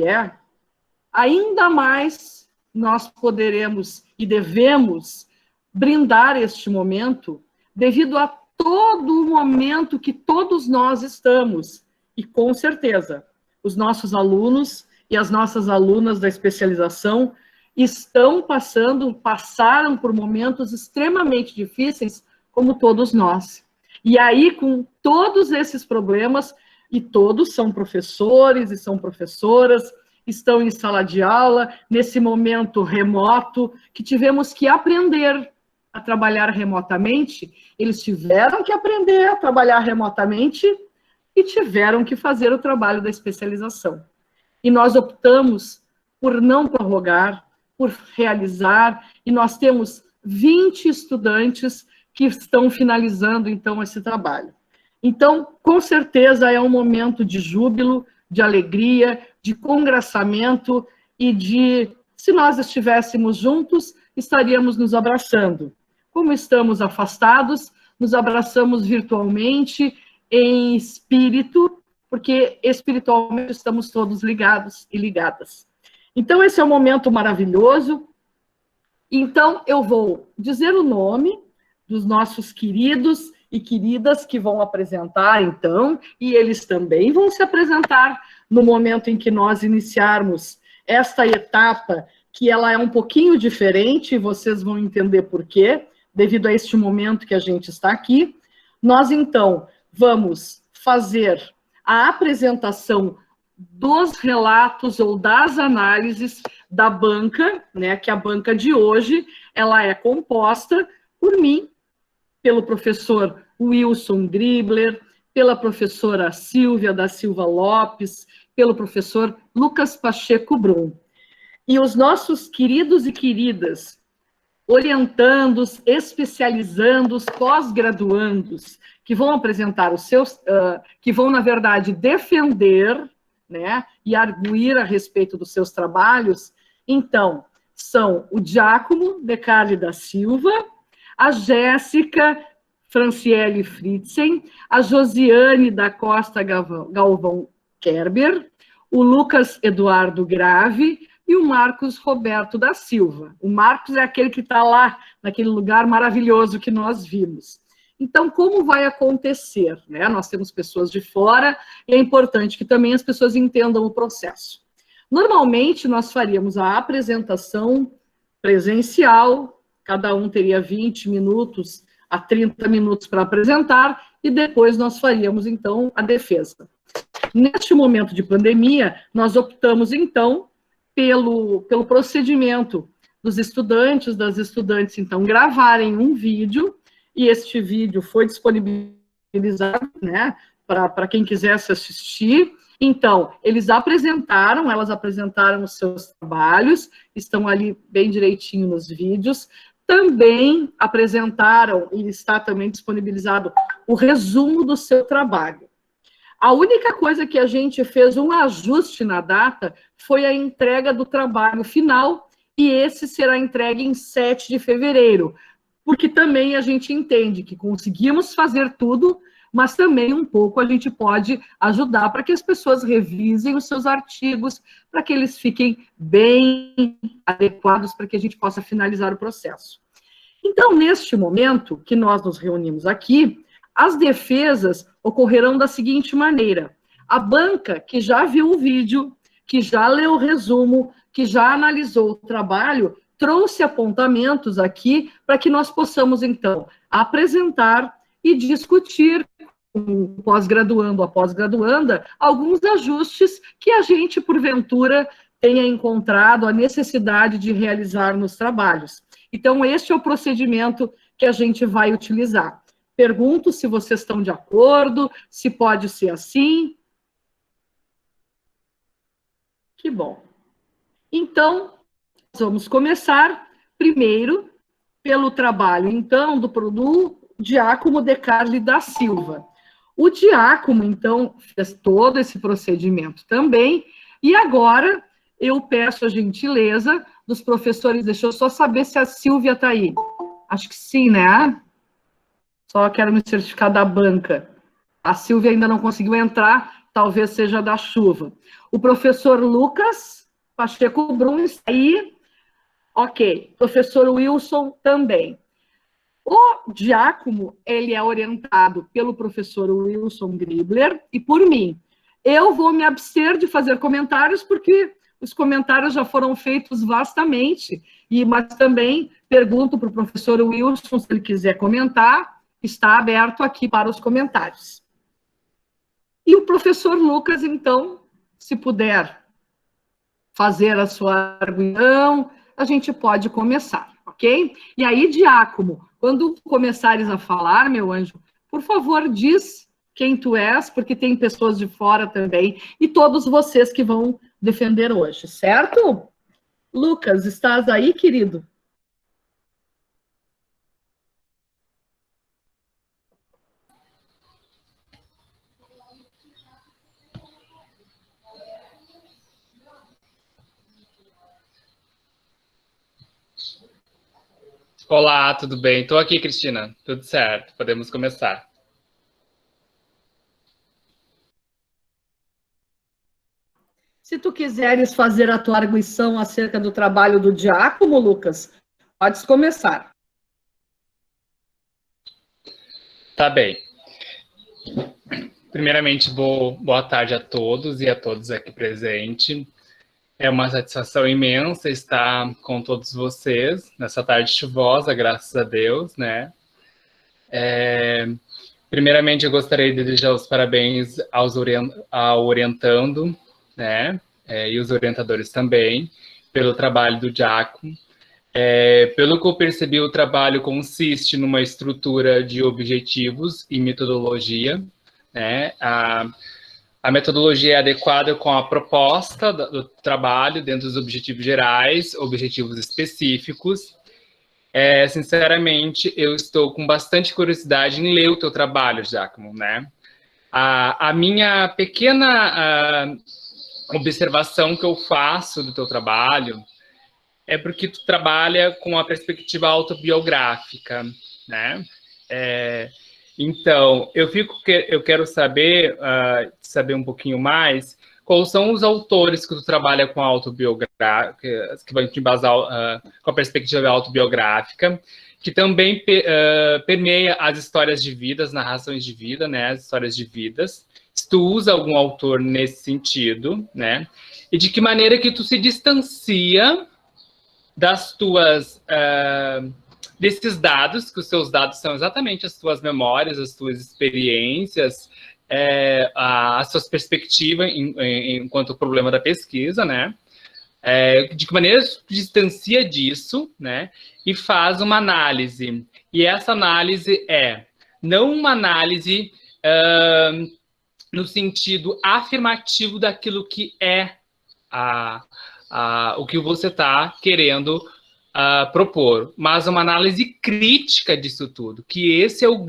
ainda mais nós poderemos e devemos brindar este momento devido a todo o momento que todos nós estamos. E, com certeza, os nossos alunos e as nossas alunas da especialização passaram por momentos extremamente difíceis, como todos nós. E aí, com todos esses problemas, e todos são professores e são professoras, estão em sala de aula, nesse momento remoto, que tivemos que aprender a trabalhar remotamente, eles tiveram que aprender a trabalhar remotamente e tiveram que fazer o trabalho da especialização. E nós optamos por não prorrogar, por realizar, e nós temos 20 estudantes que estão finalizando, então, esse trabalho. Então, com certeza, é um momento de júbilo, de alegria, de congraçamento e de, se nós estivéssemos juntos, estaríamos nos abraçando. Como estamos afastados, nos abraçamos virtualmente, em espírito, porque espiritualmente estamos todos ligados e ligadas. Então, esse é um momento maravilhoso. Então, eu vou dizer o nome dos nossos queridos e queridas que vão apresentar, então, e eles também vão se apresentar no momento em que nós iniciarmos esta etapa, que ela é um pouquinho diferente, e vocês vão entender por quê, devido a este momento que a gente está aqui. Nós, então, vamos fazer a apresentação dos relatos ou das análises da banca, né, que a banca de hoje, ela é composta por mim, pelo professor Wilson Gribler, pela professora Silvia da Silva Lopes, pelo professor Lucas Pacheco Brum. E os nossos queridos e queridas, orientandos, especializandos, pós-graduandos, que vão apresentar os seus, que vão, na verdade, defender, né, e arguir a respeito dos seus trabalhos, então, são o Giacomo De Carli da Silva, a Jéssica Franciele Fritzen, a Josiane da Costa Galvão Kerber, o Lucas Eduardo Grave e o Marcos Roberto da Silva. O Marcos é aquele que está lá, naquele lugar maravilhoso que nós vimos. Então, como vai acontecer? Né? Nós temos pessoas de fora e é importante que também as pessoas entendam o processo. Normalmente, nós faríamos a apresentação presencial, cada um teria 20 minutos a 30 minutos para apresentar, e depois nós faríamos, então, a defesa. Neste momento de pandemia, nós optamos, então, pelo procedimento dos estudantes, das estudantes, então, gravarem um vídeo, e este vídeo foi disponibilizado, né, para quem quisesse assistir. Então, elas apresentaram os seus trabalhos, estão ali bem direitinho nos vídeos. também apresentaram, e está também disponibilizado, o resumo do seu trabalho. A única coisa que a gente fez um ajuste na data foi a entrega do trabalho final, e esse será entregue em 7 de fevereiro, porque também a gente entende que conseguimos fazer tudo, mas também um pouco a gente pode ajudar para que as pessoas revisem os seus artigos, para que eles fiquem bem adequados, para que a gente possa finalizar o processo. Então, neste momento que nós nos reunimos aqui, as defesas ocorrerão da seguinte maneira: a banca que já viu o vídeo, que já leu o resumo, que já analisou o trabalho, trouxe apontamentos aqui para que nós possamos, então, apresentar e discutir com o pós-graduando ou a pós-graduanda alguns ajustes que a gente, porventura, tenha encontrado a necessidade de realizar nos trabalhos. Então, este é o procedimento que a gente vai utilizar. Pergunto se vocês estão de acordo, se pode ser assim. Que bom. Então, vamos começar primeiro pelo trabalho, então, do Giacomo De Carli da Silva. O Giacomo, então, fez todo esse procedimento também, e agora eu peço a gentileza dos professores, deixa eu só saber se a Silvia está aí. Acho que sim, né? Só quero me certificar da banca. A Silvia ainda não conseguiu entrar, talvez seja da chuva. O professor Lucas Pacheco Brum está aí. Ok. Professor Wilson também. O Giacomo, ele é orientado pelo professor Wilson Gribler e por mim. Eu vou me abster de fazer comentários, porque os comentários já foram feitos vastamente, mas também pergunto para o professor Wilson, se ele quiser comentar, está aberto aqui para os comentários. E o professor Lucas, então, se puder fazer a sua argumentação, a gente pode começar, ok? E aí, Giacomo, quando começares a falar, meu anjo, por favor, diz quem tu és, porque tem pessoas de fora também, e todos vocês que vão defender hoje, certo? Lucas, estás aí, querido? Olá, tudo bem? Estou aqui, Cristina. Tudo certo, podemos começar. Se tu quiseres fazer a tua arguição acerca do trabalho do Giacomo, Lucas, podes começar. Tá bem. Primeiramente, boa tarde a todos e a todos aqui presentes. É uma satisfação imensa estar com todos vocês nessa tarde chuvosa, graças a Deus, né? Primeiramente, eu gostaria de desejar os parabéns ao orientando, né? E os orientadores também, pelo trabalho do Giacomo. Pelo que eu percebi, o trabalho consiste numa estrutura de objetivos e metodologia, né? A metodologia é adequada com a proposta do trabalho dentro dos objetivos gerais, objetivos específicos. Sinceramente, eu estou com bastante curiosidade em ler o teu trabalho, Giacomo, né? A minha pequena observação que eu faço do teu trabalho é porque tu trabalha com a perspectiva autobiográfica, né? Então, eu quero saber um pouquinho mais quais são os autores que tu trabalha com autobiográfica, que vão te embasar com a perspectiva autobiográfica, que também permeia as histórias de vida, as narrações de vida, né? As histórias de vidas. Se tu usa algum autor nesse sentido, né? E de que maneira que tu se distancia das tuas desses dados, que os seus dados são exatamente as tuas memórias, as tuas experiências, as suas perspectivas enquanto problema da pesquisa, né? De que maneira tu distancia disso, né? E faz uma análise. E essa análise não uma análise no sentido afirmativo daquilo que é o que você está querendo propor, mas uma análise crítica disso tudo, que esse é o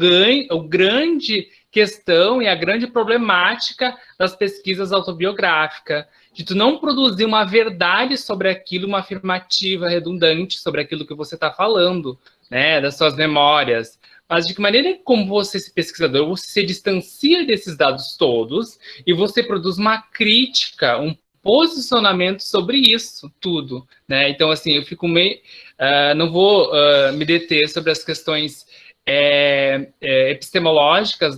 grande questão e a grande problemática das pesquisas autobiográficas, de tu não produzir uma verdade sobre aquilo, uma afirmativa redundante sobre aquilo que você está falando, né, das suas memórias, mas de que maneira como você, esse pesquisador, você se distancia desses dados todos e você produz uma crítica, um posicionamento sobre isso tudo, né? Então, assim, eu fico meio... não vou me deter sobre as questões epistemológicas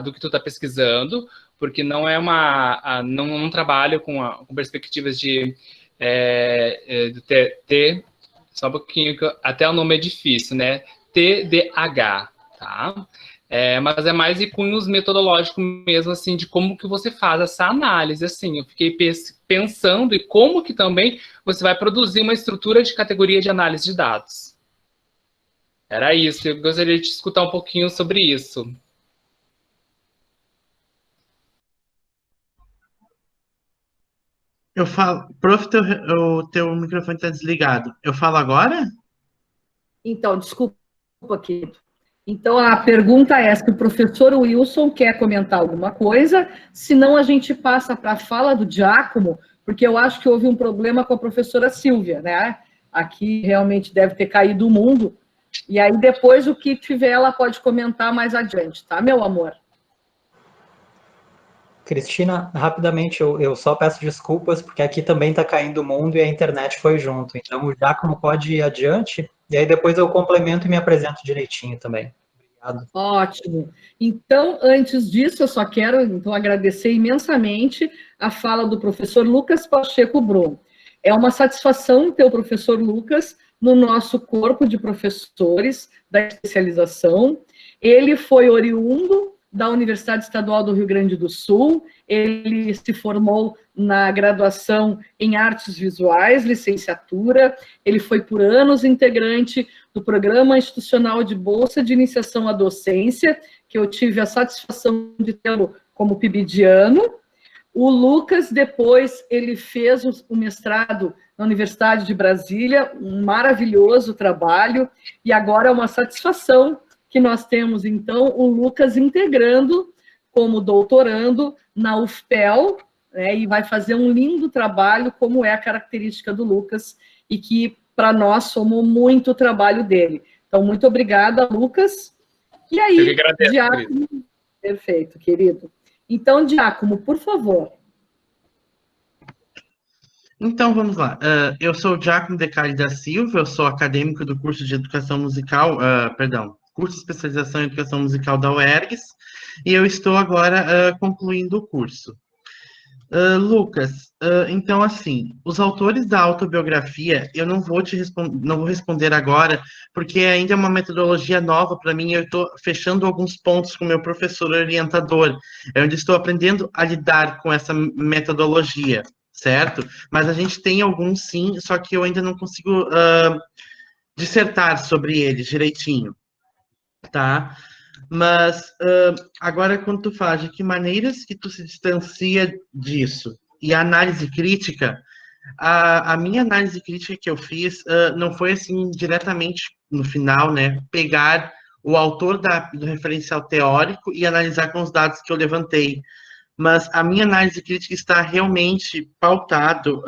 do que tu está pesquisando, porque não é não trabalho com perspectivas de ter só um pouquinho, até o nome é difícil, né? TDAH, tá? Mas é mais de cunhos metodológicos mesmo, assim, de como que você faz essa análise, assim. Eu fiquei pensando e como que também você vai produzir uma estrutura de categoria de análise de dados. Era isso, eu gostaria de escutar um pouquinho sobre isso. Eu falo, prof, o teu microfone está desligado. Eu falo agora? Então, desculpa, querido. Então, a pergunta é se o professor Wilson quer comentar alguma coisa, senão a gente passa para a fala do Giacomo, porque eu acho que houve um problema com a professora Silvia, né? Aqui realmente deve ter caído o mundo, e aí depois o que tiver ela pode comentar mais adiante, tá, meu amor? Cristina, rapidamente, eu só peço desculpas, porque aqui também está caindo o mundo e a internet foi junto. Então, o Giacomo pode ir adiante, e aí depois eu complemento e me apresento direitinho também. Obrigado. Ótimo. Então, antes disso, eu só quero então, agradecer imensamente a fala do professor Lucas Pacheco Brum. É uma satisfação ter o professor Lucas no nosso corpo de professores da especialização. Ele foi oriundo da Universidade Estadual do Rio Grande do Sul, ele se formou na graduação em Artes Visuais, licenciatura, ele foi por anos integrante do Programa Institucional de Bolsa de Iniciação à Docência, que eu tive a satisfação de tê-lo como pibidiano. O Lucas, depois, ele fez o mestrado na Universidade de Brasília, um maravilhoso trabalho, e agora é uma satisfação que nós temos, então, o Lucas integrando como doutorando na UFPEL, né, e vai fazer um lindo trabalho, como é a característica do Lucas, e que, para nós, somos muito o trabalho dele. Então, muito obrigada, Lucas. E aí, eu que agradeço, Giacomo... querido. Perfeito, querido. Então, Giacomo, por favor. Então, vamos lá. Eu sou o Giacomo Decali da Silva, eu sou acadêmico do curso de Educação Musical, curso de Especialização em Educação Musical da UERGS, e eu estou agora concluindo o curso. Lucas, então, assim, os autores da autobiografia, eu não vou não vou responder agora, porque ainda é uma metodologia nova para mim, eu estou fechando alguns pontos com o meu professor orientador, eu ainda estou aprendendo a lidar com essa metodologia, certo? Mas a gente tem alguns sim, só que eu ainda não consigo dissertar sobre eles direitinho, tá? Mas agora, quando tu fala de que maneiras que tu se distancia disso e a análise crítica, a minha análise crítica que eu fiz não foi assim diretamente no final, né? Pegar o autor do referencial teórico e analisar com os dados que eu levantei. Mas a minha análise crítica está realmente pautado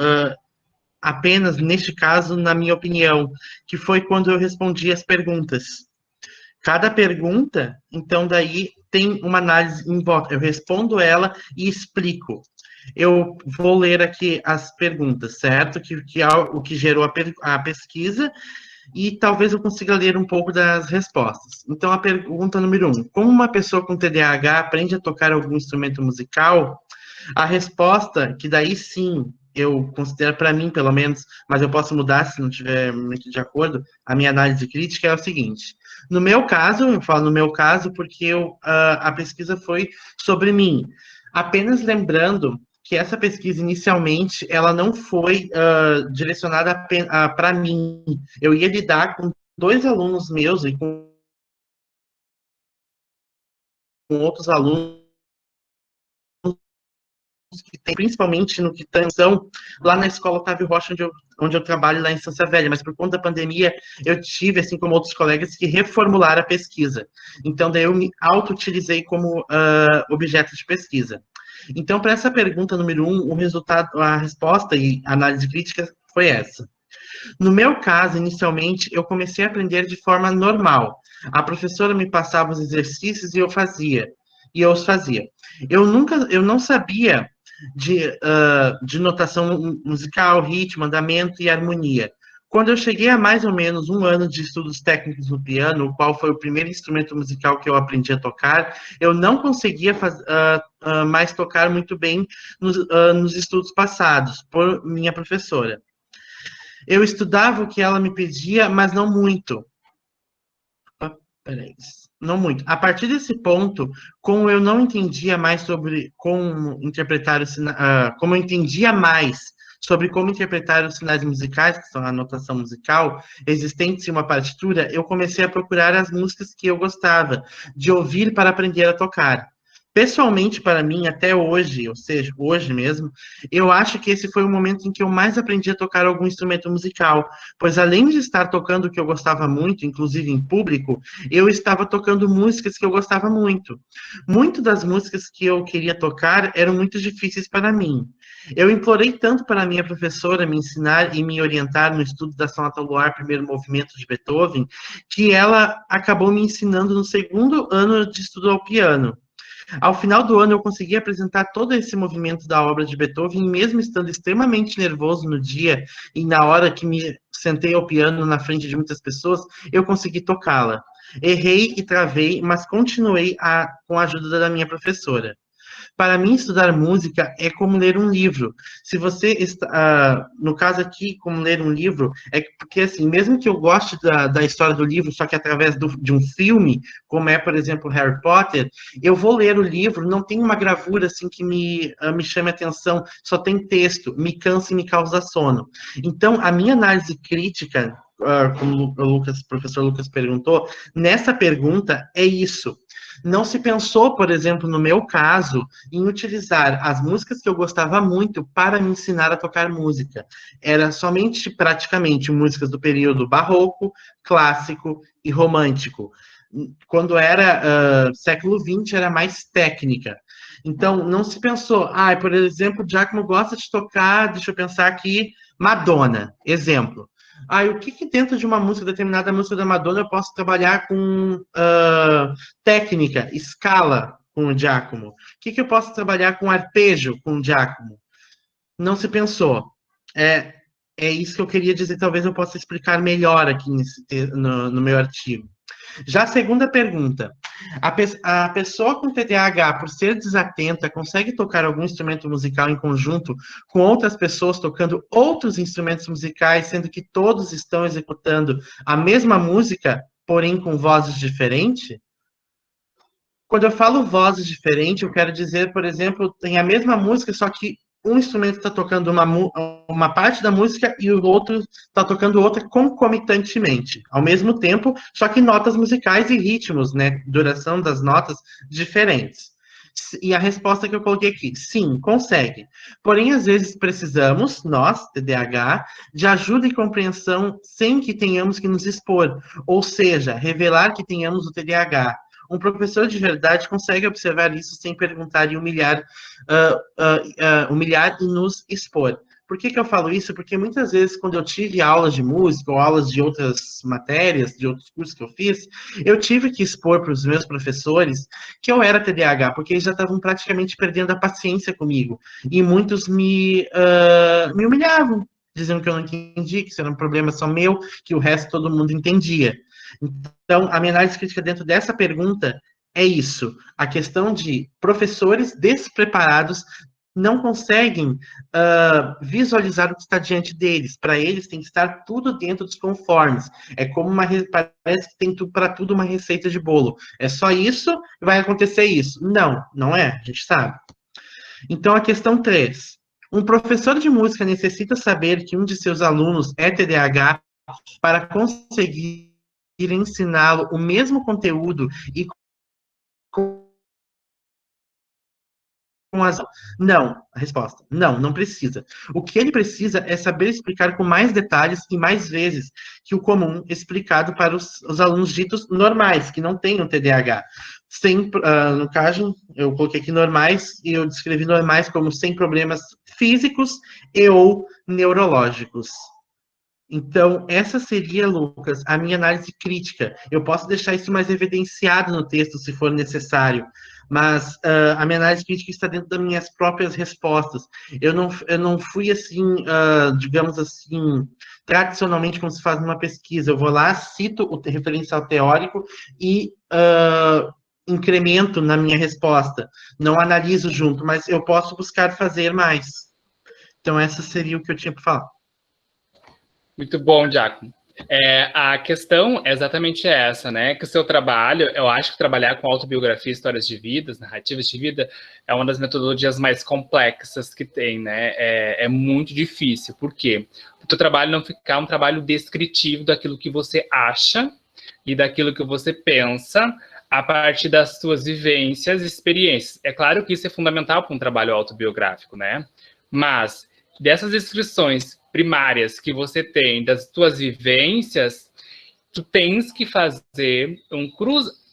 apenas, neste caso, na minha opinião, que foi quando eu respondi as perguntas. Cada pergunta, então, daí tem uma análise em volta. Eu respondo ela e explico. Eu vou ler aqui as perguntas, certo? Que é o que gerou a pesquisa, e talvez eu consiga ler um pouco das respostas. Então, a pergunta número 1. Como uma pessoa com TDAH aprende a tocar algum instrumento musical? A resposta, que daí sim, eu considero para mim, pelo menos, mas eu posso mudar se não estiver muito de acordo, a minha análise crítica é o seguinte. No meu caso, eu falo no meu caso porque a pesquisa foi sobre mim. Apenas lembrando que essa pesquisa, inicialmente, ela não foi direcionada para mim. Eu ia lidar com 2 alunos meus e com outros alunos que tem, principalmente no que atenção, lá na escola Otávio Rocha, onde eu trabalho lá em Estância Velha, mas por conta da pandemia, eu tive, assim como outros colegas, que reformular a pesquisa. Então, daí eu me auto-utilizei como objeto de pesquisa. Então, para essa pergunta número 1, o resultado, a resposta e a análise crítica foi essa. No meu caso, inicialmente, eu comecei a aprender de forma normal. A professora me passava os exercícios e eu os fazia. Eu não sabia de notação musical, ritmo, andamento e harmonia. Quando eu cheguei a mais ou menos 1 ano de estudos técnicos no piano, o qual foi o primeiro instrumento musical que eu aprendi a tocar, eu não conseguia mais tocar muito bem nos estudos passados, por minha professora. Eu estudava o que ela me pedia, mas não muito. Peraí. Não muito. A partir desse ponto, como eu não entendia mais sobre como interpretar como eu entendia mais sobre como interpretar os sinais musicais, que são a notação musical, existentes em uma partitura, eu comecei a procurar as músicas que eu gostava de ouvir para aprender a tocar. Pessoalmente, para mim, até hoje, ou seja, hoje mesmo, eu acho que esse foi o momento em que eu mais aprendi a tocar algum instrumento musical, pois além de estar tocando o que eu gostava muito, inclusive em público, eu estava tocando músicas que eu gostava muito. Muito das músicas que eu queria tocar eram muito difíceis para mim. Eu implorei tanto para a minha professora me ensinar e me orientar no estudo da Sonata ao Luar, primeiro movimento de Beethoven, que ela acabou me ensinando no 2º ano de estudo ao piano. Ao final do ano, eu consegui apresentar todo esse movimento da obra de Beethoven, mesmo estando extremamente nervoso no dia e na hora que me sentei ao piano na frente de muitas pessoas, eu consegui tocá-la. Errei e travei, mas continuei com a ajuda da minha professora. Para mim, estudar música é como ler um livro. Se você está, no caso aqui, como ler um livro, é porque, assim, mesmo que eu goste da história do livro, só que através de um filme, como é, por exemplo, Harry Potter, eu vou ler o livro, não tem uma gravura, assim, que me chame a atenção, só tem texto, me cansa e me causa sono. Então, a minha análise crítica, como o professor Lucas perguntou, nessa pergunta é isso. Não se pensou, por exemplo, no meu caso, em utilizar as músicas que eu gostava muito para me ensinar a tocar música. Era somente, praticamente, músicas do período barroco, clássico e romântico. Quando era século XX, era mais técnica. Então, não se pensou, por exemplo, Giacomo gosta de tocar, deixa eu pensar aqui, Madonna, exemplo. O que dentro de uma música, determinada música da Madonna, eu posso trabalhar com técnica, escala com o Giacomo? O que eu posso trabalhar com arpejo com o Giacomo? Não se pensou. É isso que eu queria dizer, talvez eu possa explicar melhor aqui no meu artigo. Já a segunda pergunta. A pessoa com TDAH, por ser desatenta, consegue tocar algum instrumento musical em conjunto com outras pessoas tocando outros instrumentos musicais, sendo que todos estão executando a mesma música, porém com vozes diferentes? Quando eu falo vozes diferentes, eu quero dizer, por exemplo, tem a mesma música, só que um instrumento está tocando uma parte da música e o outro está tocando outra concomitantemente, ao mesmo tempo, só que notas musicais e ritmos, né, duração das notas diferentes. E a resposta que eu coloquei aqui, sim, consegue. Porém, às vezes precisamos, nós, TDAH, de ajuda e compreensão sem que tenhamos que nos expor, ou seja, revelar que tenhamos o TDAH. Um professor de verdade consegue observar isso sem perguntar e humilhar e nos expor. Por que eu falo isso? Porque muitas vezes, quando eu tive aulas de música ou aulas de outras matérias, de outros cursos que eu fiz, eu tive que expor para os meus professores que eu era TDAH, porque eles já estavam praticamente perdendo a paciência comigo. E muitos me humilhavam, dizendo que eu não entendi, que isso era um problema só meu, que o resto todo mundo entendia. Então, a minha análise crítica dentro dessa pergunta é isso. A questão de professores despreparados não conseguem visualizar o que está diante deles. Para eles, tem que estar tudo dentro dos conformes. É como parece que tem para tudo uma receita de bolo. É só isso e vai acontecer isso. Não, não é. A gente sabe. Então, a questão 3. Um professor de música necessita saber que um de seus alunos é TDAH para conseguir ensiná-lo o mesmo conteúdo e com as... Não, a resposta, não precisa. O que ele precisa é saber explicar com mais detalhes e mais vezes que o comum explicado para os alunos ditos normais, que não têm o TDAH. Sem, no caso, eu coloquei aqui normais e eu descrevi normais como sem problemas físicos e ou neurológicos. Então, essa seria, Lucas, a minha análise crítica. Eu posso deixar isso mais evidenciado no texto, se for necessário, mas a minha análise crítica está dentro das minhas próprias respostas. Eu não fui assim, digamos assim, tradicionalmente como se faz numa pesquisa. Eu vou lá, cito o referencial teórico e incremento na minha resposta. Não analiso junto, mas eu posso buscar fazer mais. Então, essa seria o que eu tinha para falar. Muito bom, Giacomo. A questão é exatamente essa, né? Que o seu trabalho, eu acho que trabalhar com autobiografia, histórias de vidas, narrativas de vida, é uma das metodologias mais complexas que tem, né? É muito difícil. Por quê? O teu trabalho não ficar um trabalho descritivo daquilo que você acha e daquilo que você pensa a partir das suas vivências e experiências. É claro que isso é fundamental para um trabalho autobiográfico, né? Mas dessas descrições primárias que você tem das tuas vivências, tu tens que fazer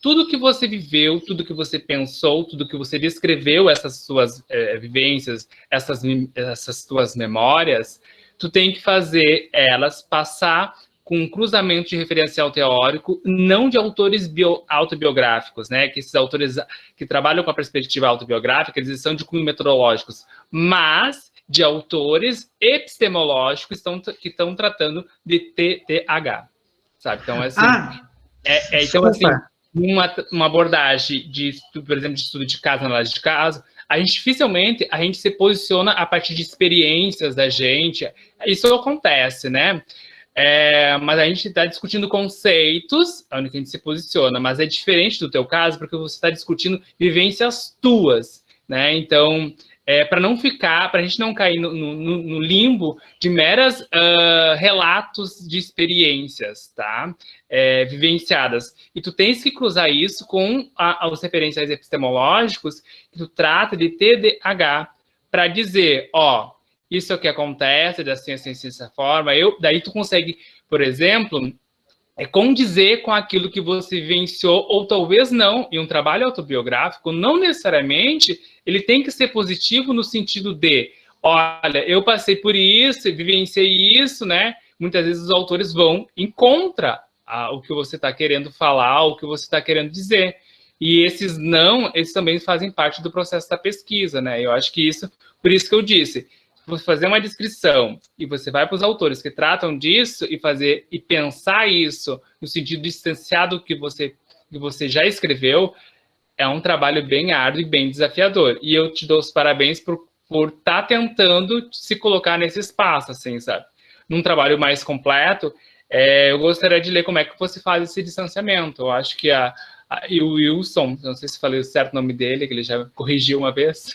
tudo que você viveu, tudo que você pensou, tudo que você descreveu, essas suas vivências, essas tuas memórias, tu tem que fazer elas passar com um cruzamento de referencial teórico, não de autores autobiográficos, né? Que esses autores que trabalham com a perspectiva autobiográfica, eles são de cunho metodológicos, mas de autores epistemológicos que estão tratando de TDAH, sabe? Então, assim, então, assim, uma abordagem de estudo, por exemplo, de estudo de caso, análise de caso, dificilmente a gente se posiciona a partir de experiências da gente. Isso acontece, né? Mas a gente está discutindo conceitos, onde a gente se posiciona, mas é diferente do teu caso, porque você está discutindo vivências tuas, né? Então, para a gente não cair no limbo de meras relatos de experiências, tá? Vivenciadas. E tu tens que cruzar isso com os referenciais epistemológicos que tu trata de TDAH, para dizer, isso é o que acontece dessa forma. Daí tu consegue, por exemplo, condizer com aquilo que você vivenciou, ou talvez não. E um trabalho autobiográfico, não necessariamente, ele tem que ser positivo no sentido de, olha, eu passei por isso, vivenciei isso, né? Muitas vezes os autores vão em contra o que você está querendo falar, o que você está querendo dizer. E esses também fazem parte do processo da pesquisa, né? Eu acho que por isso que eu disse, você fazer uma descrição e você vai para os autores que tratam disso e pensar isso no sentido distanciado que você já escreveu, é um trabalho bem árduo e bem desafiador. E eu te dou os parabéns por estar tentando se colocar nesse espaço, assim, sabe? Num trabalho mais completo, eu gostaria de ler como é que você faz esse distanciamento. Eu acho que e o Wilson, não sei se falei o certo nome dele, que ele já corrigiu uma vez,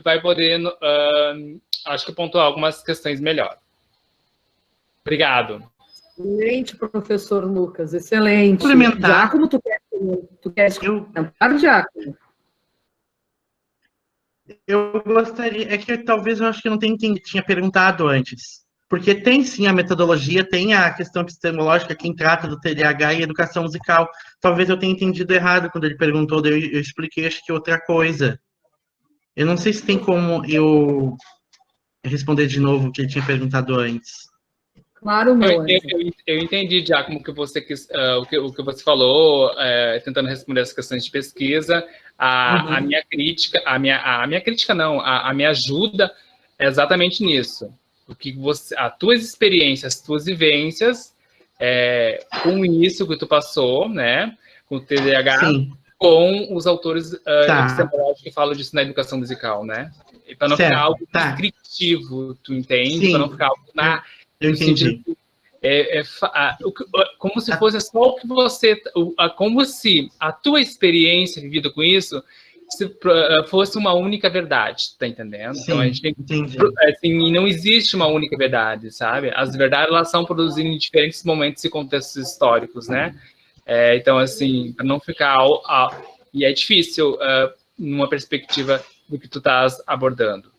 vai poder, acho que pontuar algumas questões melhor. Obrigado. Excelente, professor Lucas, excelente. Complementar. Giacomo, tu quer comentar, Giacomo? Eu gostaria, que talvez eu acho que eu não tinha perguntado antes. Porque tem sim a metodologia, tem a questão epistemológica, quem trata do TDAH e educação musical. Talvez eu tenha entendido errado quando ele perguntou, eu expliquei, acho que outra coisa. Eu não sei se tem como eu responder de novo o que ele tinha perguntado antes. Claro, meu. Eu entendi, Giacomo, o que você falou, tentando responder as questões de pesquisa. A minha crítica, a minha ajuda é exatamente nisso. As tuas experiências, as tuas vivências, com isso que tu passou, né, com o TDAH, sim, com os autores que falam disso na educação musical, né? E para não ficar algo descritivo, tu entende? Para não ficar algo eu entendi. Como se fosse só o que você... Como se a tua experiência vivida com isso fosse uma única verdade, tá entendendo? Sim, então, a gente entendi. Assim, não existe uma única verdade, sabe? As verdades, elas são produzidas em diferentes momentos e contextos históricos, né? Então, assim, para não ficar... E é difícil numa perspectiva do que tu estás abordando.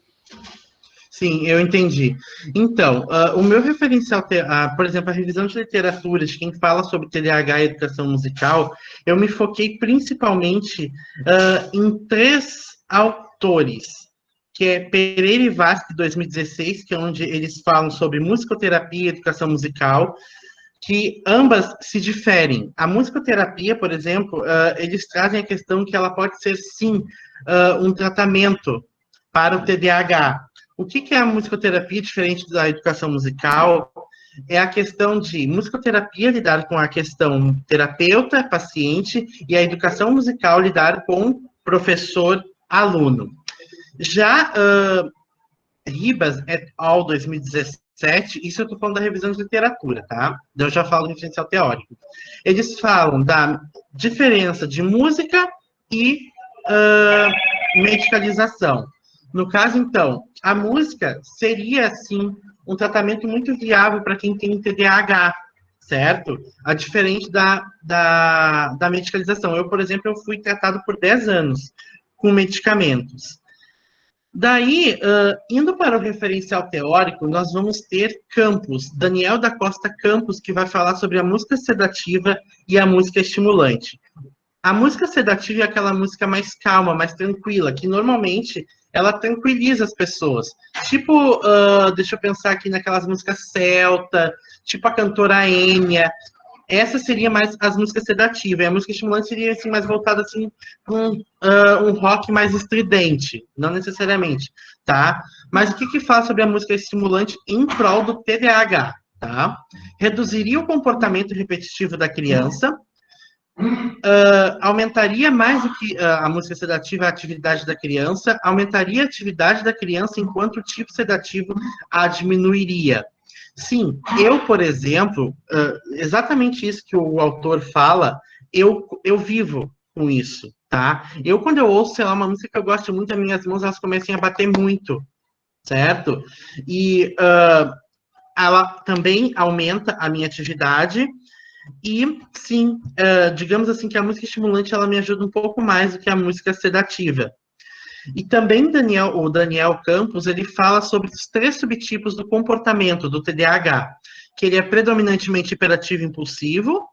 Sim, eu entendi. Então, o meu referencial, por exemplo, a revisão de literatura de quem fala sobre TDAH e educação musical, eu me foquei principalmente em 3 autores, que é Pereira e Vasque, 2016, que é onde eles falam sobre musicoterapia e educação musical, que ambas se diferem. A musicoterapia, por exemplo, eles trazem a questão que ela pode ser, sim, um tratamento para o TDAH. O que é a musicoterapia diferente da educação musical? É a questão de musicoterapia lidar com a questão terapeuta-paciente e a educação musical lidar com professor-aluno. Já Ribas et al. 2017, isso eu estou falando da revisão de literatura, tá? Eu já falo do referencial teórico. Eles falam da diferença de música e medicalização. No caso, então, a música seria, assim, um tratamento muito viável para quem tem TDAH, certo? A diferente da medicalização. Eu, por exemplo, eu fui tratado por 10 anos com medicamentos. Daí, indo para o referencial teórico, nós vamos ter Campos, Daniel da Costa Campos, que vai falar sobre a música sedativa e a música estimulante. A música sedativa é aquela música mais calma, mais tranquila, que normalmente ela tranquiliza as pessoas. Tipo, deixa eu pensar aqui naquelas músicas celta, tipo a cantora Enya. Essa seria mais as músicas sedativas. E a música estimulante seria assim, mais voltada assim, para um rock mais estridente, não necessariamente, tá? Mas o que fala sobre a música estimulante em prol do TDAH, tá? Reduziria o comportamento repetitivo da criança, aumentaria mais do que a música sedativa a atividade da criança, aumentaria a atividade da criança enquanto o tipo sedativo a diminuiria. Sim, eu, por exemplo, exatamente isso que o autor fala, eu vivo com isso, tá? Quando eu ouço, sei lá, uma música que eu gosto muito, as minhas mãos, elas começam a bater muito, certo? E ela também aumenta a minha atividade. E, sim, digamos assim que a música estimulante, ela me ajuda um pouco mais do que a música sedativa. E também o Daniel Campos, ele fala sobre os 3 subtipos do comportamento do TDAH, que ele é predominantemente hiperativo e impulsivo,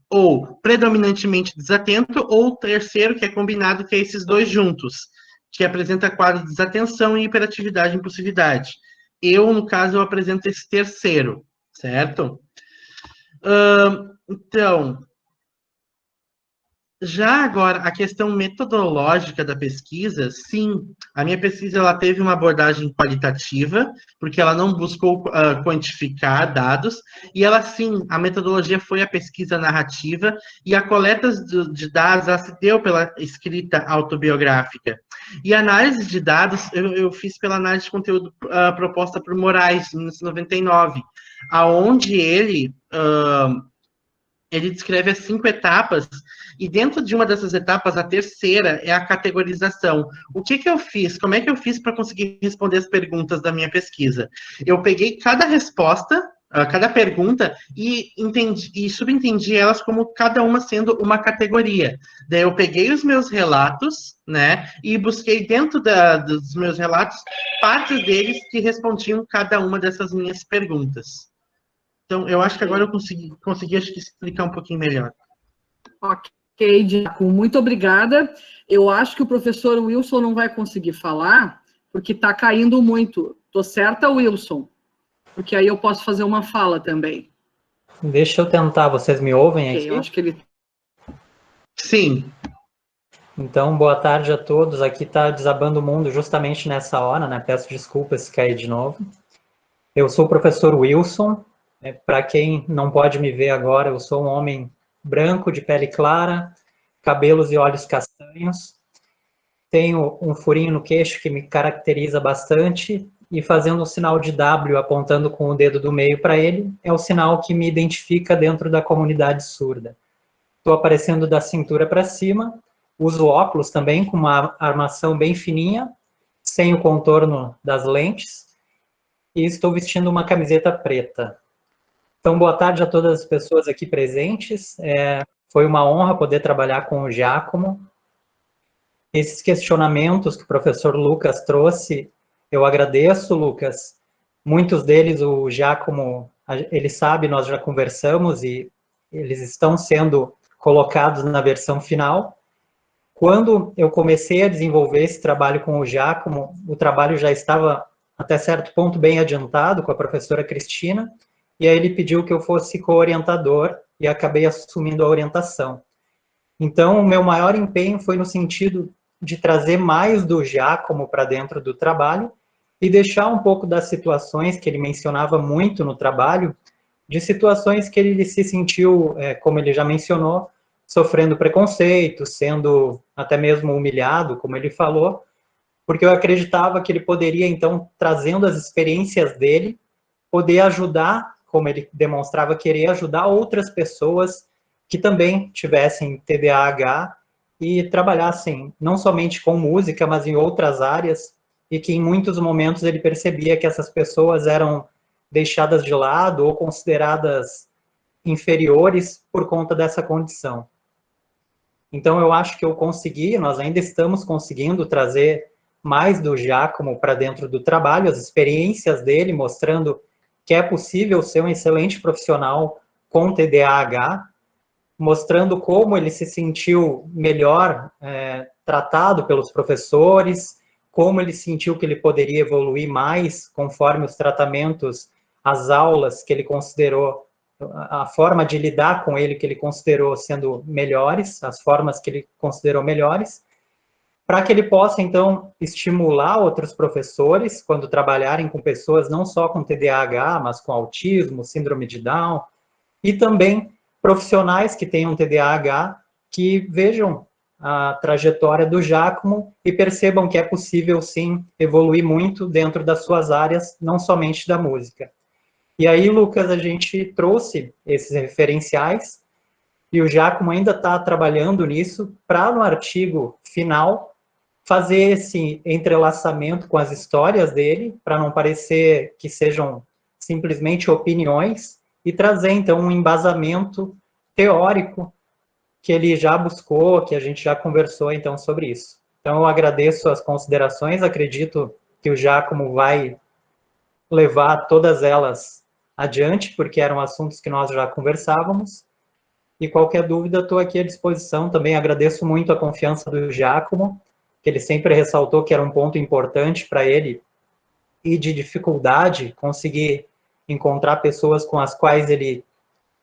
ou predominantemente desatento, ou o terceiro, que é combinado, que é esses 2 juntos, que apresenta quadro de desatenção e hiperatividade e impulsividade. No caso, eu apresento esse terceiro, certo? Então, já agora, a questão metodológica da pesquisa, sim, a minha pesquisa ela teve uma abordagem qualitativa, porque ela não buscou quantificar dados, e ela, sim, a metodologia foi a pesquisa narrativa, e a coleta de dados ela se deu pela escrita autobiográfica. E a análise de dados, eu fiz pela análise de conteúdo proposta por Moraes, em 1999, aonde ele descreve as 5 etapas, e dentro de uma dessas etapas, a terceira é a categorização. O que eu fiz? Como é que eu fiz para conseguir responder as perguntas da minha pesquisa? Eu peguei cada resposta, cada pergunta, e subentendi elas como cada uma sendo uma categoria. Daí eu peguei os meus relatos, né, e busquei dentro dos meus relatos, partes deles que respondiam cada uma dessas minhas perguntas. Então, eu acho que agora eu consegui acho que explicar um pouquinho melhor. Ok, Diaco, muito obrigada. Eu acho que o professor Wilson não vai conseguir falar, porque está caindo muito. Estou certa, Wilson? Porque aí eu posso fazer uma fala também. Deixa eu tentar, vocês me ouvem aqui? Eu acho que ele... Sim. Então, boa tarde a todos. Aqui está desabando o mundo justamente nessa hora, né? Peço desculpas se cair de novo. Eu sou o professor Wilson. Para quem não pode me ver agora, eu sou um homem branco, de pele clara, cabelos e olhos castanhos. Tenho um furinho no queixo que me caracteriza bastante, e fazendo um sinal de W apontando com o dedo do meio para ele, é o sinal que me identifica dentro da comunidade surda. Estou aparecendo da cintura para cima, uso óculos também com uma armação bem fininha, sem o contorno das lentes, e estou vestindo uma camiseta preta. Então, boa tarde a todas as pessoas aqui presentes. Foi uma honra poder trabalhar com o Giacomo. esses questionamentos que o professor Lucas trouxe, eu agradeço, Lucas. Muitos deles, o Giacomo, ele sabe, nós já conversamos e eles estão sendo colocados na versão final. Quando eu comecei a desenvolver esse trabalho com o Giacomo, o trabalho já estava, até certo ponto, bem adiantado com a professora Cristina, e aí ele pediu que eu fosse co-orientador e acabei assumindo a orientação. Então, o meu maior empenho foi no sentido de trazer mais do Giacomo para dentro do trabalho e deixar um pouco das situações que ele mencionava muito no trabalho, de situações que ele se sentiu, como ele já mencionou, sofrendo preconceito, sendo até mesmo humilhado, como ele falou, porque eu acreditava que ele poderia, então, trazendo as experiências dele, poder ajudar, como ele demonstrava querer ajudar outras pessoas que também tivessem TDAH e trabalhassem não somente com música, mas em outras áreas, e que em muitos momentos ele percebia que essas pessoas eram deixadas de lado ou consideradas inferiores por conta dessa condição. Então, eu acho que eu consegui, nós ainda estamos conseguindo trazer mais do Giacomo para dentro do trabalho, as experiências dele, mostrando que é possível ser um excelente profissional com TDAH, mostrando como ele se sentiu melhor tratado pelos professores, como ele sentiu que ele poderia evoluir mais conforme os tratamentos, as aulas que ele considerou, a forma de lidar com ele que ele considerou sendo melhores, as formas que ele considerou melhores, para que ele possa, então, estimular outros professores quando trabalharem com pessoas não só com TDAH, mas com autismo, síndrome de Down, e também profissionais que tenham TDAH que vejam a trajetória do Giacomo e percebam que é possível, sim, evoluir muito dentro das suas áreas, não somente da música. E aí, Lucas, a gente trouxe esses referenciais e o Giacomo ainda está trabalhando nisso para, no artigo final, fazer esse entrelaçamento com as histórias dele, para não parecer que sejam simplesmente opiniões, e trazer, então, um embasamento teórico que ele já buscou, que a gente já conversou, então, sobre isso. Então, eu agradeço as considerações, acredito que o Giacomo vai levar todas elas adiante, porque eram assuntos que nós já conversávamos, e qualquer dúvida, estou aqui à disposição. Também agradeço muito a confiança do Giacomo, que ele sempre ressaltou que era um ponto importante para ele, e de dificuldade, conseguir encontrar pessoas com as quais ele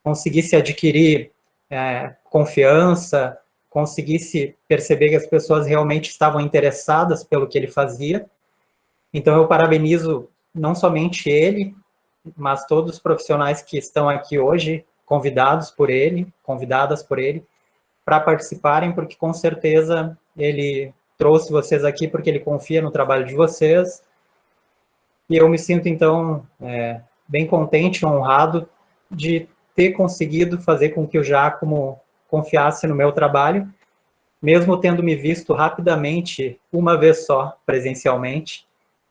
conseguisse adquirir confiança, conseguisse perceber que as pessoas realmente estavam interessadas pelo que ele fazia. Então, eu parabenizo não somente ele, mas todos os profissionais que estão aqui hoje, convidadas por ele, para participarem, porque com certeza ele trouxe vocês aqui porque ele confia no trabalho de vocês. E eu me sinto, então, bem contente, honrado de ter conseguido fazer com que o Giacomo confiasse no meu trabalho, mesmo tendo me visto rapidamente, uma vez só, presencialmente,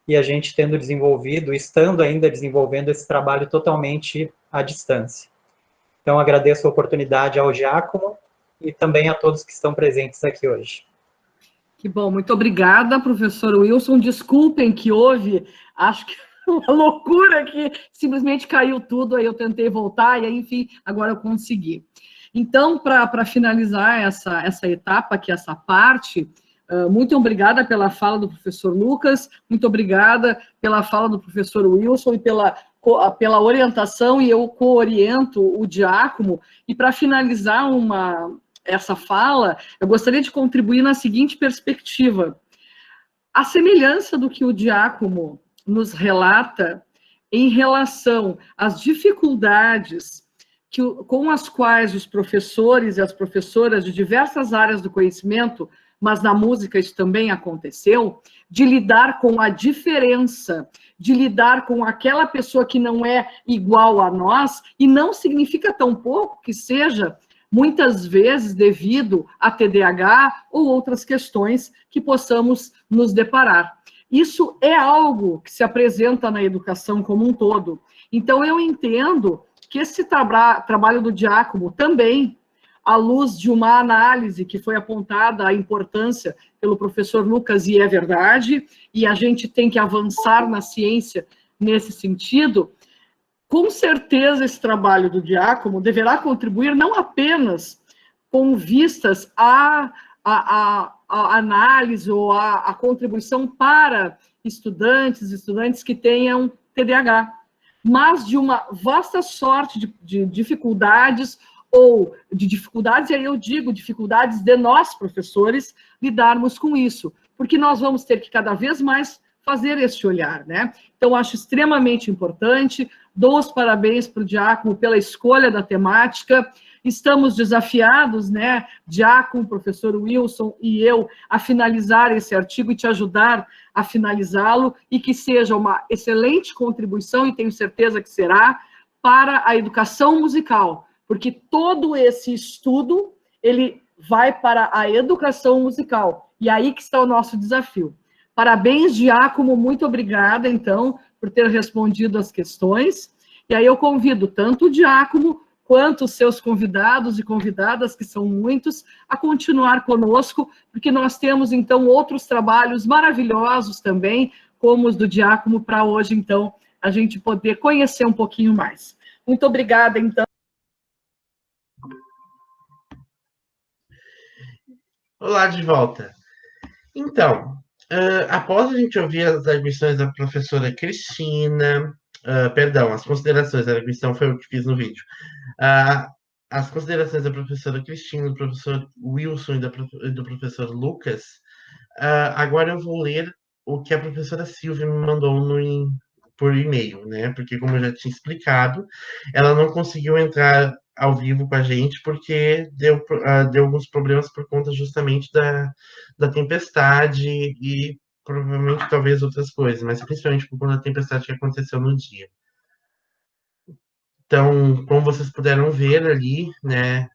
e a gente tendo desenvolvido, estando ainda desenvolvendo esse trabalho totalmente à distância. Então, agradeço a oportunidade ao Giacomo e também a todos que estão presentes aqui hoje. Que bom, muito obrigada, professor Wilson. Desculpem que houve, acho que uma loucura que simplesmente caiu tudo, aí eu tentei voltar, e aí, enfim, agora eu consegui. Então, para finalizar essa etapa, que é essa parte, muito obrigada pela fala do professor Lucas, muito obrigada pela fala do professor Wilson e pela orientação, e eu co-oriento o Giacomo. E para finalizar essa fala, eu gostaria de contribuir na seguinte perspectiva. A semelhança do que o Giacomo nos relata em relação às dificuldades com as quais os professores e as professoras de diversas áreas do conhecimento, mas na música isso também aconteceu, de lidar com a diferença, de lidar com aquela pessoa que não é igual a nós, e não significa tampouco que seja, muitas vezes, devido a TDAH ou outras questões que possamos nos deparar. Isso é algo que se apresenta na educação como um todo. Então, eu entendo que esse trabalho do Giacomo também à luz de uma análise que foi apontada a importância pelo professor Lucas, e é verdade, e a gente tem que avançar na ciência nesse sentido. Com certeza, esse trabalho do Giacomo deverá contribuir não apenas com vistas à análise ou à contribuição para estudantes que tenham TDAH, mas de uma vasta sorte de dificuldades, ou de dificuldades, e aí eu digo dificuldades de nós, professores, lidarmos com isso, porque nós vamos ter que cada vez mais fazer esse olhar, né? Então, acho extremamente importante, dou os parabéns para o Giacomo pela escolha da temática, estamos desafiados, né, Giacomo, professor Wilson e eu, a finalizar esse artigo e te ajudar a finalizá-lo, e que seja uma excelente contribuição, e tenho certeza que será, para a educação musical, porque todo esse estudo, ele vai para a educação musical, e aí que está o nosso desafio. Parabéns, Giacomo, muito obrigada, então, por ter respondido as questões. E aí eu convido tanto o Giacomo quanto os seus convidados e convidadas, que são muitos, a continuar conosco, porque nós temos, então, outros trabalhos maravilhosos também, como os do Giacomo, para hoje, então, a gente poder conhecer um pouquinho mais. Muito obrigada, então. Olá, de volta. Então, após a gente ouvir as arguições da professora Cristina, perdão, as considerações, a arguição foi o que fiz no vídeo. As considerações da professora Cristina, do professor Wilson e do professor Lucas, agora eu vou ler o que a professora Silvia me mandou por e-mail, né? Porque, como eu já tinha explicado, ela não conseguiu entrar ao vivo com a gente porque deu alguns problemas por conta justamente da tempestade e provavelmente talvez outras coisas, mas principalmente por conta da tempestade que aconteceu no dia. Então, como vocês puderam ver ali, né,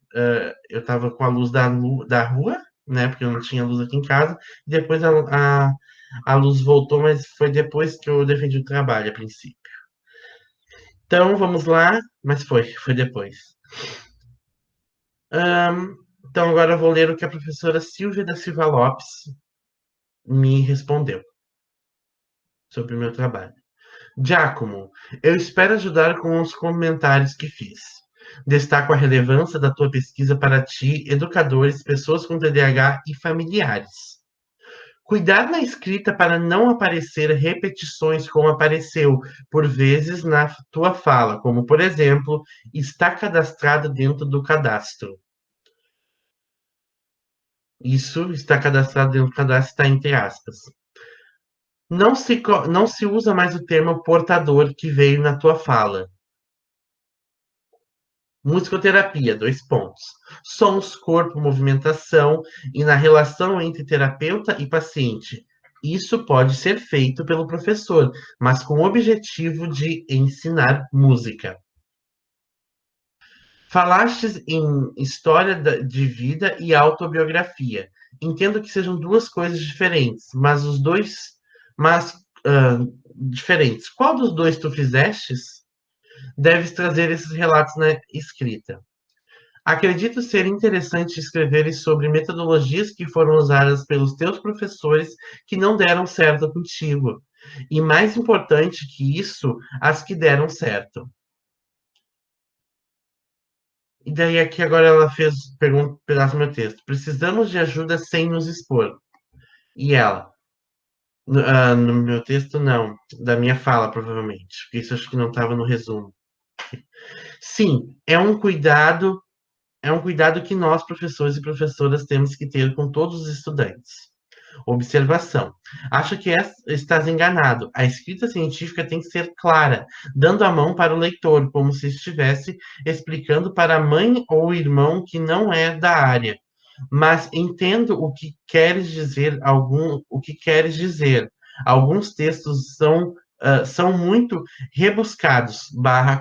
eu estava com a luz da rua, né, porque eu não tinha luz aqui em casa, e depois a luz voltou, mas foi depois que eu defendi o trabalho, a princípio. Então, vamos lá, mas foi depois. Então, agora eu vou ler o que a professora Silvia da Silva Lopes me respondeu sobre o meu trabalho. Giacomo, eu espero ajudar com os comentários que fiz. Destaco a relevância da tua pesquisa para ti, educadores, pessoas com TDAH e familiares. Cuidar na escrita para não aparecer repetições como apareceu por vezes na tua fala, como, por exemplo, está cadastrado dentro do cadastro. Isso está cadastrado dentro do cadastro, está entre aspas. Não se usa mais o termo portador que veio na tua fala. Musicoterapia, 2 pontos. Sons, corpo, movimentação e na relação entre terapeuta e paciente. Isso pode ser feito pelo professor, mas com o objetivo de ensinar música. Falastes em história de vida e autobiografia. Entendo que sejam duas coisas diferentes, mas diferentes. Qual dos dois tu fizestes? Deves trazer esses relatos na escrita. Acredito ser interessante escrever sobre metodologias que foram usadas pelos teus professores que não deram certo contigo. E mais importante que isso, as que deram certo. E daí aqui agora ela fez um pedaço do meu texto. Precisamos de ajuda sem nos expor. E ela, no meu texto não, da minha fala provavelmente, porque isso acho que não estava no resumo. Sim, é um cuidado que nós, professores e professoras, temos que ter com todos os estudantes. Observação. Acho que estás enganado. A escrita científica tem que ser clara, dando a mão para o leitor, como se estivesse explicando para a mãe ou o irmão que não é da área. Mas entendo o que queres dizer. Alguns textos são muito rebuscados,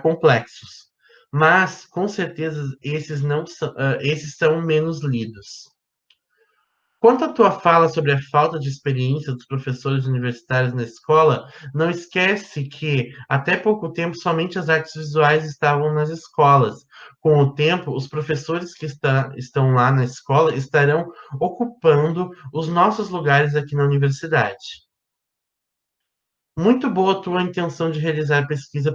complexos. Mas, com certeza, esses são menos lidos. Quanto à tua fala sobre a falta de experiência dos professores universitários na escola, não esquece que, até pouco tempo, somente as artes visuais estavam nas escolas, com o tempo, os professores que estão lá na escola estarão ocupando os nossos lugares aqui na universidade. Muito boa a tua intenção de realizar pesquisa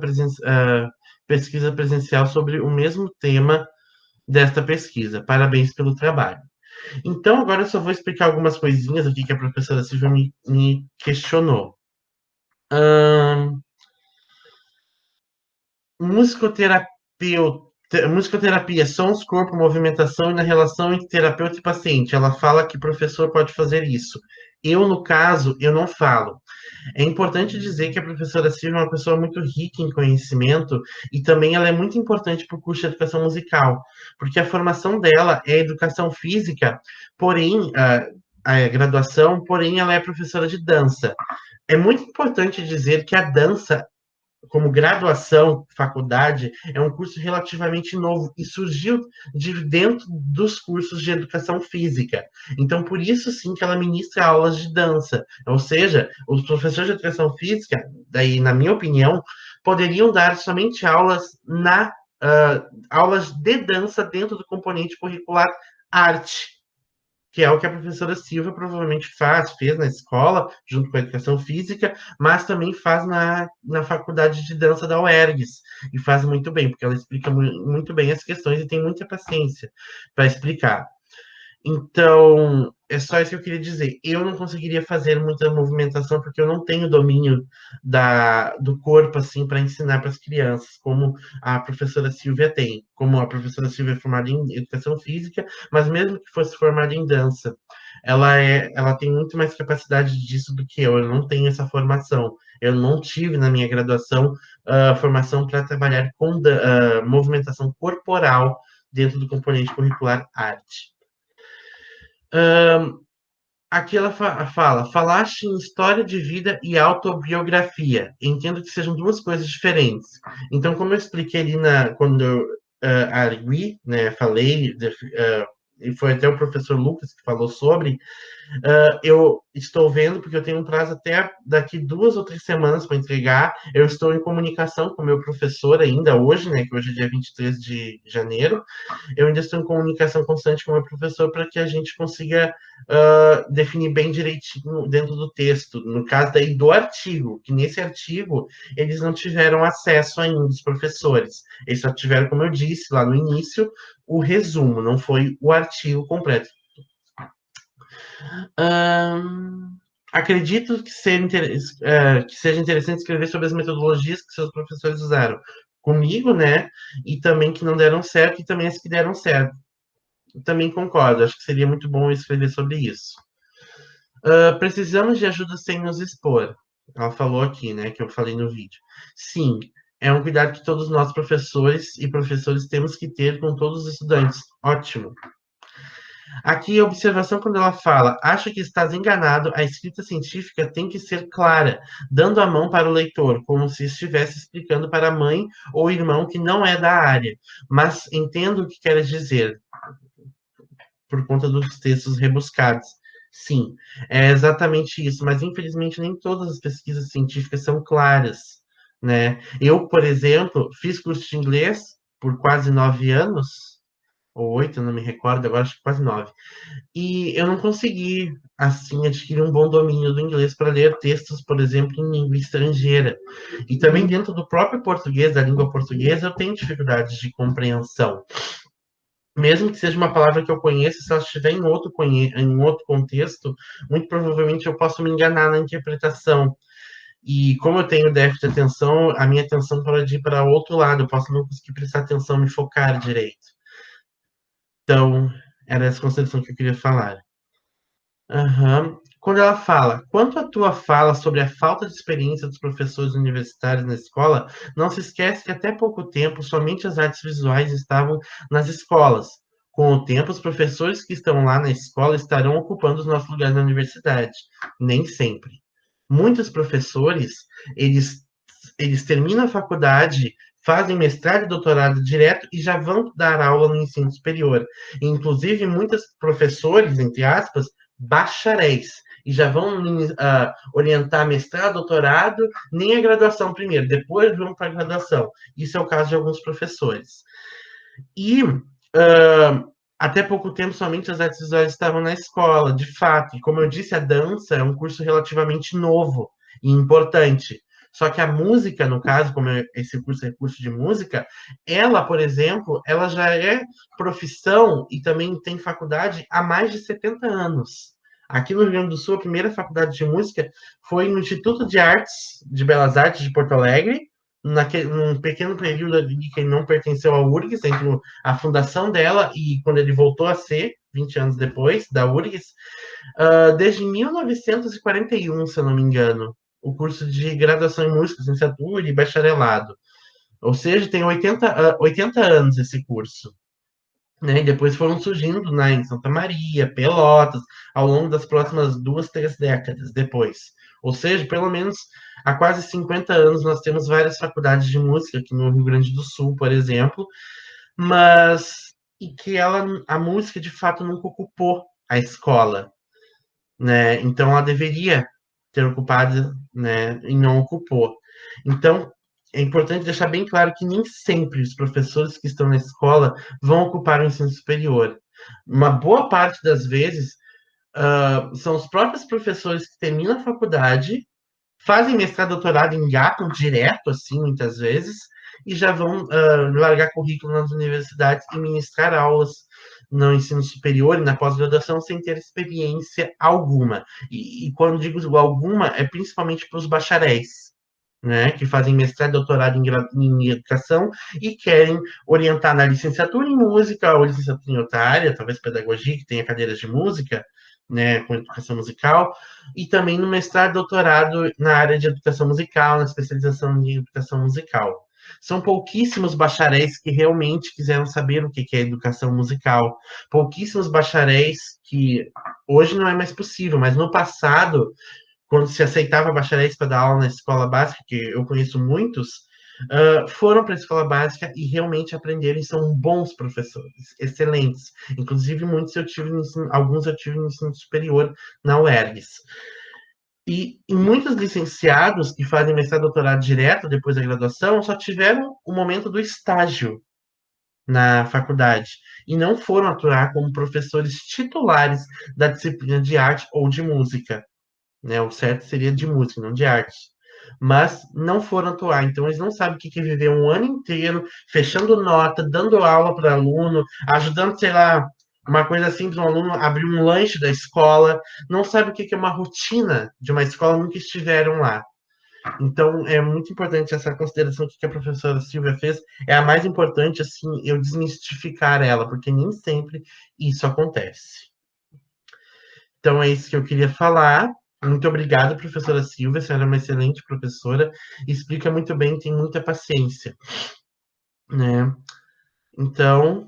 presencial sobre o mesmo tema desta pesquisa. Parabéns pelo trabalho. Então, agora eu só vou explicar algumas coisinhas aqui que a professora Silvia me questionou. Musicoterapia, sons, corpo, movimentação e na relação entre terapeuta e paciente. Ela fala que o professor pode fazer isso. Eu, no caso, eu não falo. É importante dizer que a professora Silvia é uma pessoa muito rica em conhecimento e também ela é muito importante para o curso de educação musical, porque a formação dela é educação física, porém, a graduação, porém, ela é professora de dança. É muito importante dizer que a dança, como graduação, faculdade, é um curso relativamente novo e surgiu de dentro dos cursos de educação física. Então, por isso, sim, que ela ministra aulas de dança. Ou seja, os professores de educação física, daí, na minha opinião, poderiam dar somente aulas de dança dentro do componente curricular arte, que é o que a professora Silvia provavelmente fez na escola, junto com a educação física, mas também faz na faculdade de dança da UERGS, e faz muito bem, porque ela explica muito bem as questões e tem muita paciência para explicar. Então, é só isso que eu queria dizer. Eu não conseguiria fazer muita movimentação porque eu não tenho domínio do corpo assim para ensinar para as crianças, como a professora Silvia tem. Como a professora Silvia é formada em educação física, mas mesmo que fosse formada em dança, ela tem muito mais capacidade disso do que eu. Eu não tenho essa formação. Eu não tive na minha graduação formação para trabalhar com movimentação corporal dentro do componente curricular arte. Aqui ela falaste em história de vida e autobiografia. Entendo que sejam duas coisas diferentes. Então, como eu expliquei ali quando eu argui, né, falei, e foi até o professor Lucas que falou sobre, eu estou vendo, porque eu tenho um prazo até daqui 2 ou 3 semanas para entregar. Eu estou em comunicação com o meu professor ainda hoje, né, que hoje é dia 23 de janeiro. Eu ainda estou em comunicação constante com o meu professor para que a gente consiga definir bem direitinho dentro do texto. No caso daí do artigo, que nesse artigo eles não tiveram acesso ainda, os professores. Eles só tiveram, como eu disse lá no início, o resumo, não foi o artigo completo. Acredito que seja interessante escrever sobre as metodologias que seus professores usaram comigo, né? E também que não deram certo, e também as que deram certo. Também concordo, acho que seria muito bom escrever sobre isso. Precisamos de ajuda sem nos expor. Ela falou aqui, né? Que eu falei no vídeo. Sim, é um cuidado que todos nós, professores e professores, temos que ter com todos os estudantes. Ótimo. Aqui a observação quando ela fala, acho que estás enganado, a escrita científica tem que ser clara, dando a mão para o leitor, como se estivesse explicando para a mãe ou irmão que não é da área, mas entendo o que queres dizer, por conta dos textos rebuscados. Sim, é exatamente isso, mas infelizmente nem todas as pesquisas científicas são claras, né? Eu, por exemplo, fiz curso de inglês por quase 9 anos, ou 8, eu não me recordo, agora acho que quase 9. E eu não consegui, assim, adquirir um bom domínio do inglês para ler textos, por exemplo, em língua estrangeira. E também dentro do próprio português, da língua portuguesa, eu tenho dificuldades de compreensão. Mesmo que seja uma palavra que eu conheça, se ela estiver em outro contexto, muito provavelmente eu posso me enganar na interpretação. E como eu tenho déficit de atenção, a minha atenção pode ir para outro lado, eu posso não conseguir prestar atenção, me focar direito. Então, era essa concepção que eu queria falar. Quando ela fala, quanto à tua fala sobre a falta de experiência dos professores universitários na escola, não se esquece que até pouco tempo somente as artes visuais estavam nas escolas. Com o tempo, os professores que estão lá na escola estarão ocupando os nossos lugares na universidade. Nem sempre. Muitos professores, eles terminam a faculdade, fazem mestrado e doutorado direto e já vão dar aula no ensino superior. Inclusive, muitos professores, entre aspas, bacharéis, e já vão orientar mestrado, doutorado, nem a graduação primeiro, depois vão para a graduação. Isso é o caso de alguns professores. E até pouco tempo, somente as artes visuais estavam na escola, de fato. E como eu disse, a dança é um curso relativamente novo e importante. Só que a música, no caso, como esse curso é curso de música, ela, por exemplo, ela já é profissão e também tem faculdade há mais de 70 anos. Aqui no Rio Grande do Sul, a primeira faculdade de música foi no Instituto de Artes, de Belas Artes de Porto Alegre, num pequeno período ali que ele não pertenceu ao URGS, entre a fundação dela e quando ele voltou a ser, 20 anos depois, da URGS, desde 1941, se eu não me engano, o curso de graduação em música, licenciatura e bacharelado. Ou seja, tem 80 anos esse curso. Né? E depois foram surgindo em Santa Maria, Pelotas, ao longo das próximas 2, 3 décadas depois. Ou seja, pelo menos há quase 50 anos nós temos várias faculdades de música aqui no Rio Grande do Sul, por exemplo, mas e que a música de fato nunca ocupou a escola, né? Então ela deveria ter ocupado, né? E não ocupou. Então é importante deixar bem claro que nem sempre os professores que estão na escola vão ocupar o ensino superior. Uma boa parte das vezes são os próprios professores que terminam a faculdade, fazem mestrado, doutorado, engapam direto, assim, muitas vezes, e já vão largar currículo nas universidades e ministrar aulas no ensino superior e na pós-graduação sem ter experiência alguma. E quando digo alguma, é principalmente para os bacharéis, né, que fazem mestrado, doutorado em educação e querem orientar na licenciatura em música ou licenciatura em outra área, talvez pedagogia, que tenha cadeiras de música, né, com educação musical, e também no mestrado, doutorado na área de educação musical, na especialização em educação musical. São pouquíssimos bacharéis que realmente quiseram saber o que é educação musical. Pouquíssimos bacharéis que hoje não é mais possível, mas no passado, quando se aceitava bacharéis para dar aula na escola básica, que eu conheço muitos, foram para a escola básica e realmente aprenderam e são bons professores, excelentes. Inclusive, alguns eu tive no ensino superior na UERGS. E muitos licenciados que fazem mestrado e doutorado direto depois da graduação só tiveram o momento do estágio na faculdade e não foram atuar como professores titulares da disciplina de arte ou de música, né? O certo seria de música, não de arte. Mas não foram atuar, então eles não sabem o que é viver um ano inteiro fechando nota, dando aula para aluno, ajudando, sei lá, uma coisa simples, um aluno abrir um lanche da escola, não sabe o que é uma rotina de uma escola, nunca estiveram lá. Então, é muito importante essa consideração que a professora Silvia fez, é a mais importante, assim, eu desmistificar ela, porque nem sempre isso acontece. Então, é isso que eu queria falar. Muito obrigado, professora Silvia. A senhora é uma excelente professora. Explica muito bem, tem muita paciência, né? Então,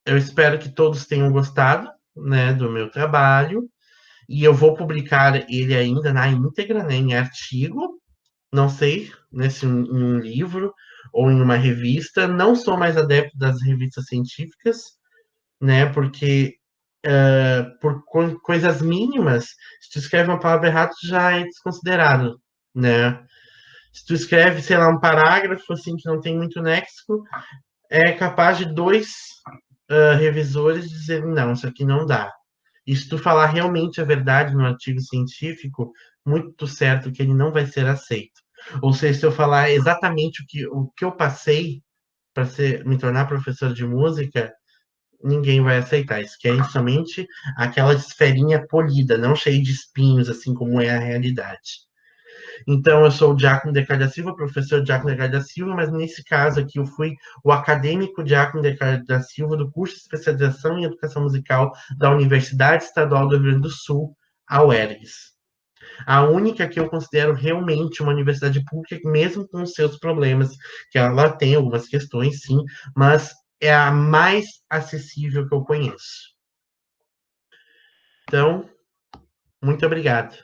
eu espero que todos tenham gostado, né, do meu trabalho. E eu vou publicar ele ainda na íntegra, né, em artigo. Não sei, né, se em um livro ou em uma revista. Não sou mais adepto das revistas científicas, né, porque por coisas mínimas, se tu escreve uma palavra errada, já é desconsiderado, né? Se tu escreve, sei lá, um parágrafo assim que não tem muito nexo, é capaz de dois revisores dizerem, não, isso aqui não dá. E se tu falar realmente a verdade no artigo científico, muito certo que ele não vai ser aceito. Ou seja, se eu falar exatamente o que eu passei para me tornar professor de música, ninguém vai aceitar. Eles querem somente aquela esferinha polida, não cheia de espinhos, assim como é a realidade. Então, eu sou o Diácono Decar da Silva, professor Diácono Decar da Silva, mas nesse caso aqui eu fui o acadêmico Diácono Decar da Silva do curso de especialização em educação musical da Universidade Estadual do Rio Grande do Sul, a UERGS. A única que eu considero realmente uma universidade pública, mesmo com os seus problemas, que ela tem algumas questões, sim, mas é a mais acessível que eu conheço. Então, muito obrigado.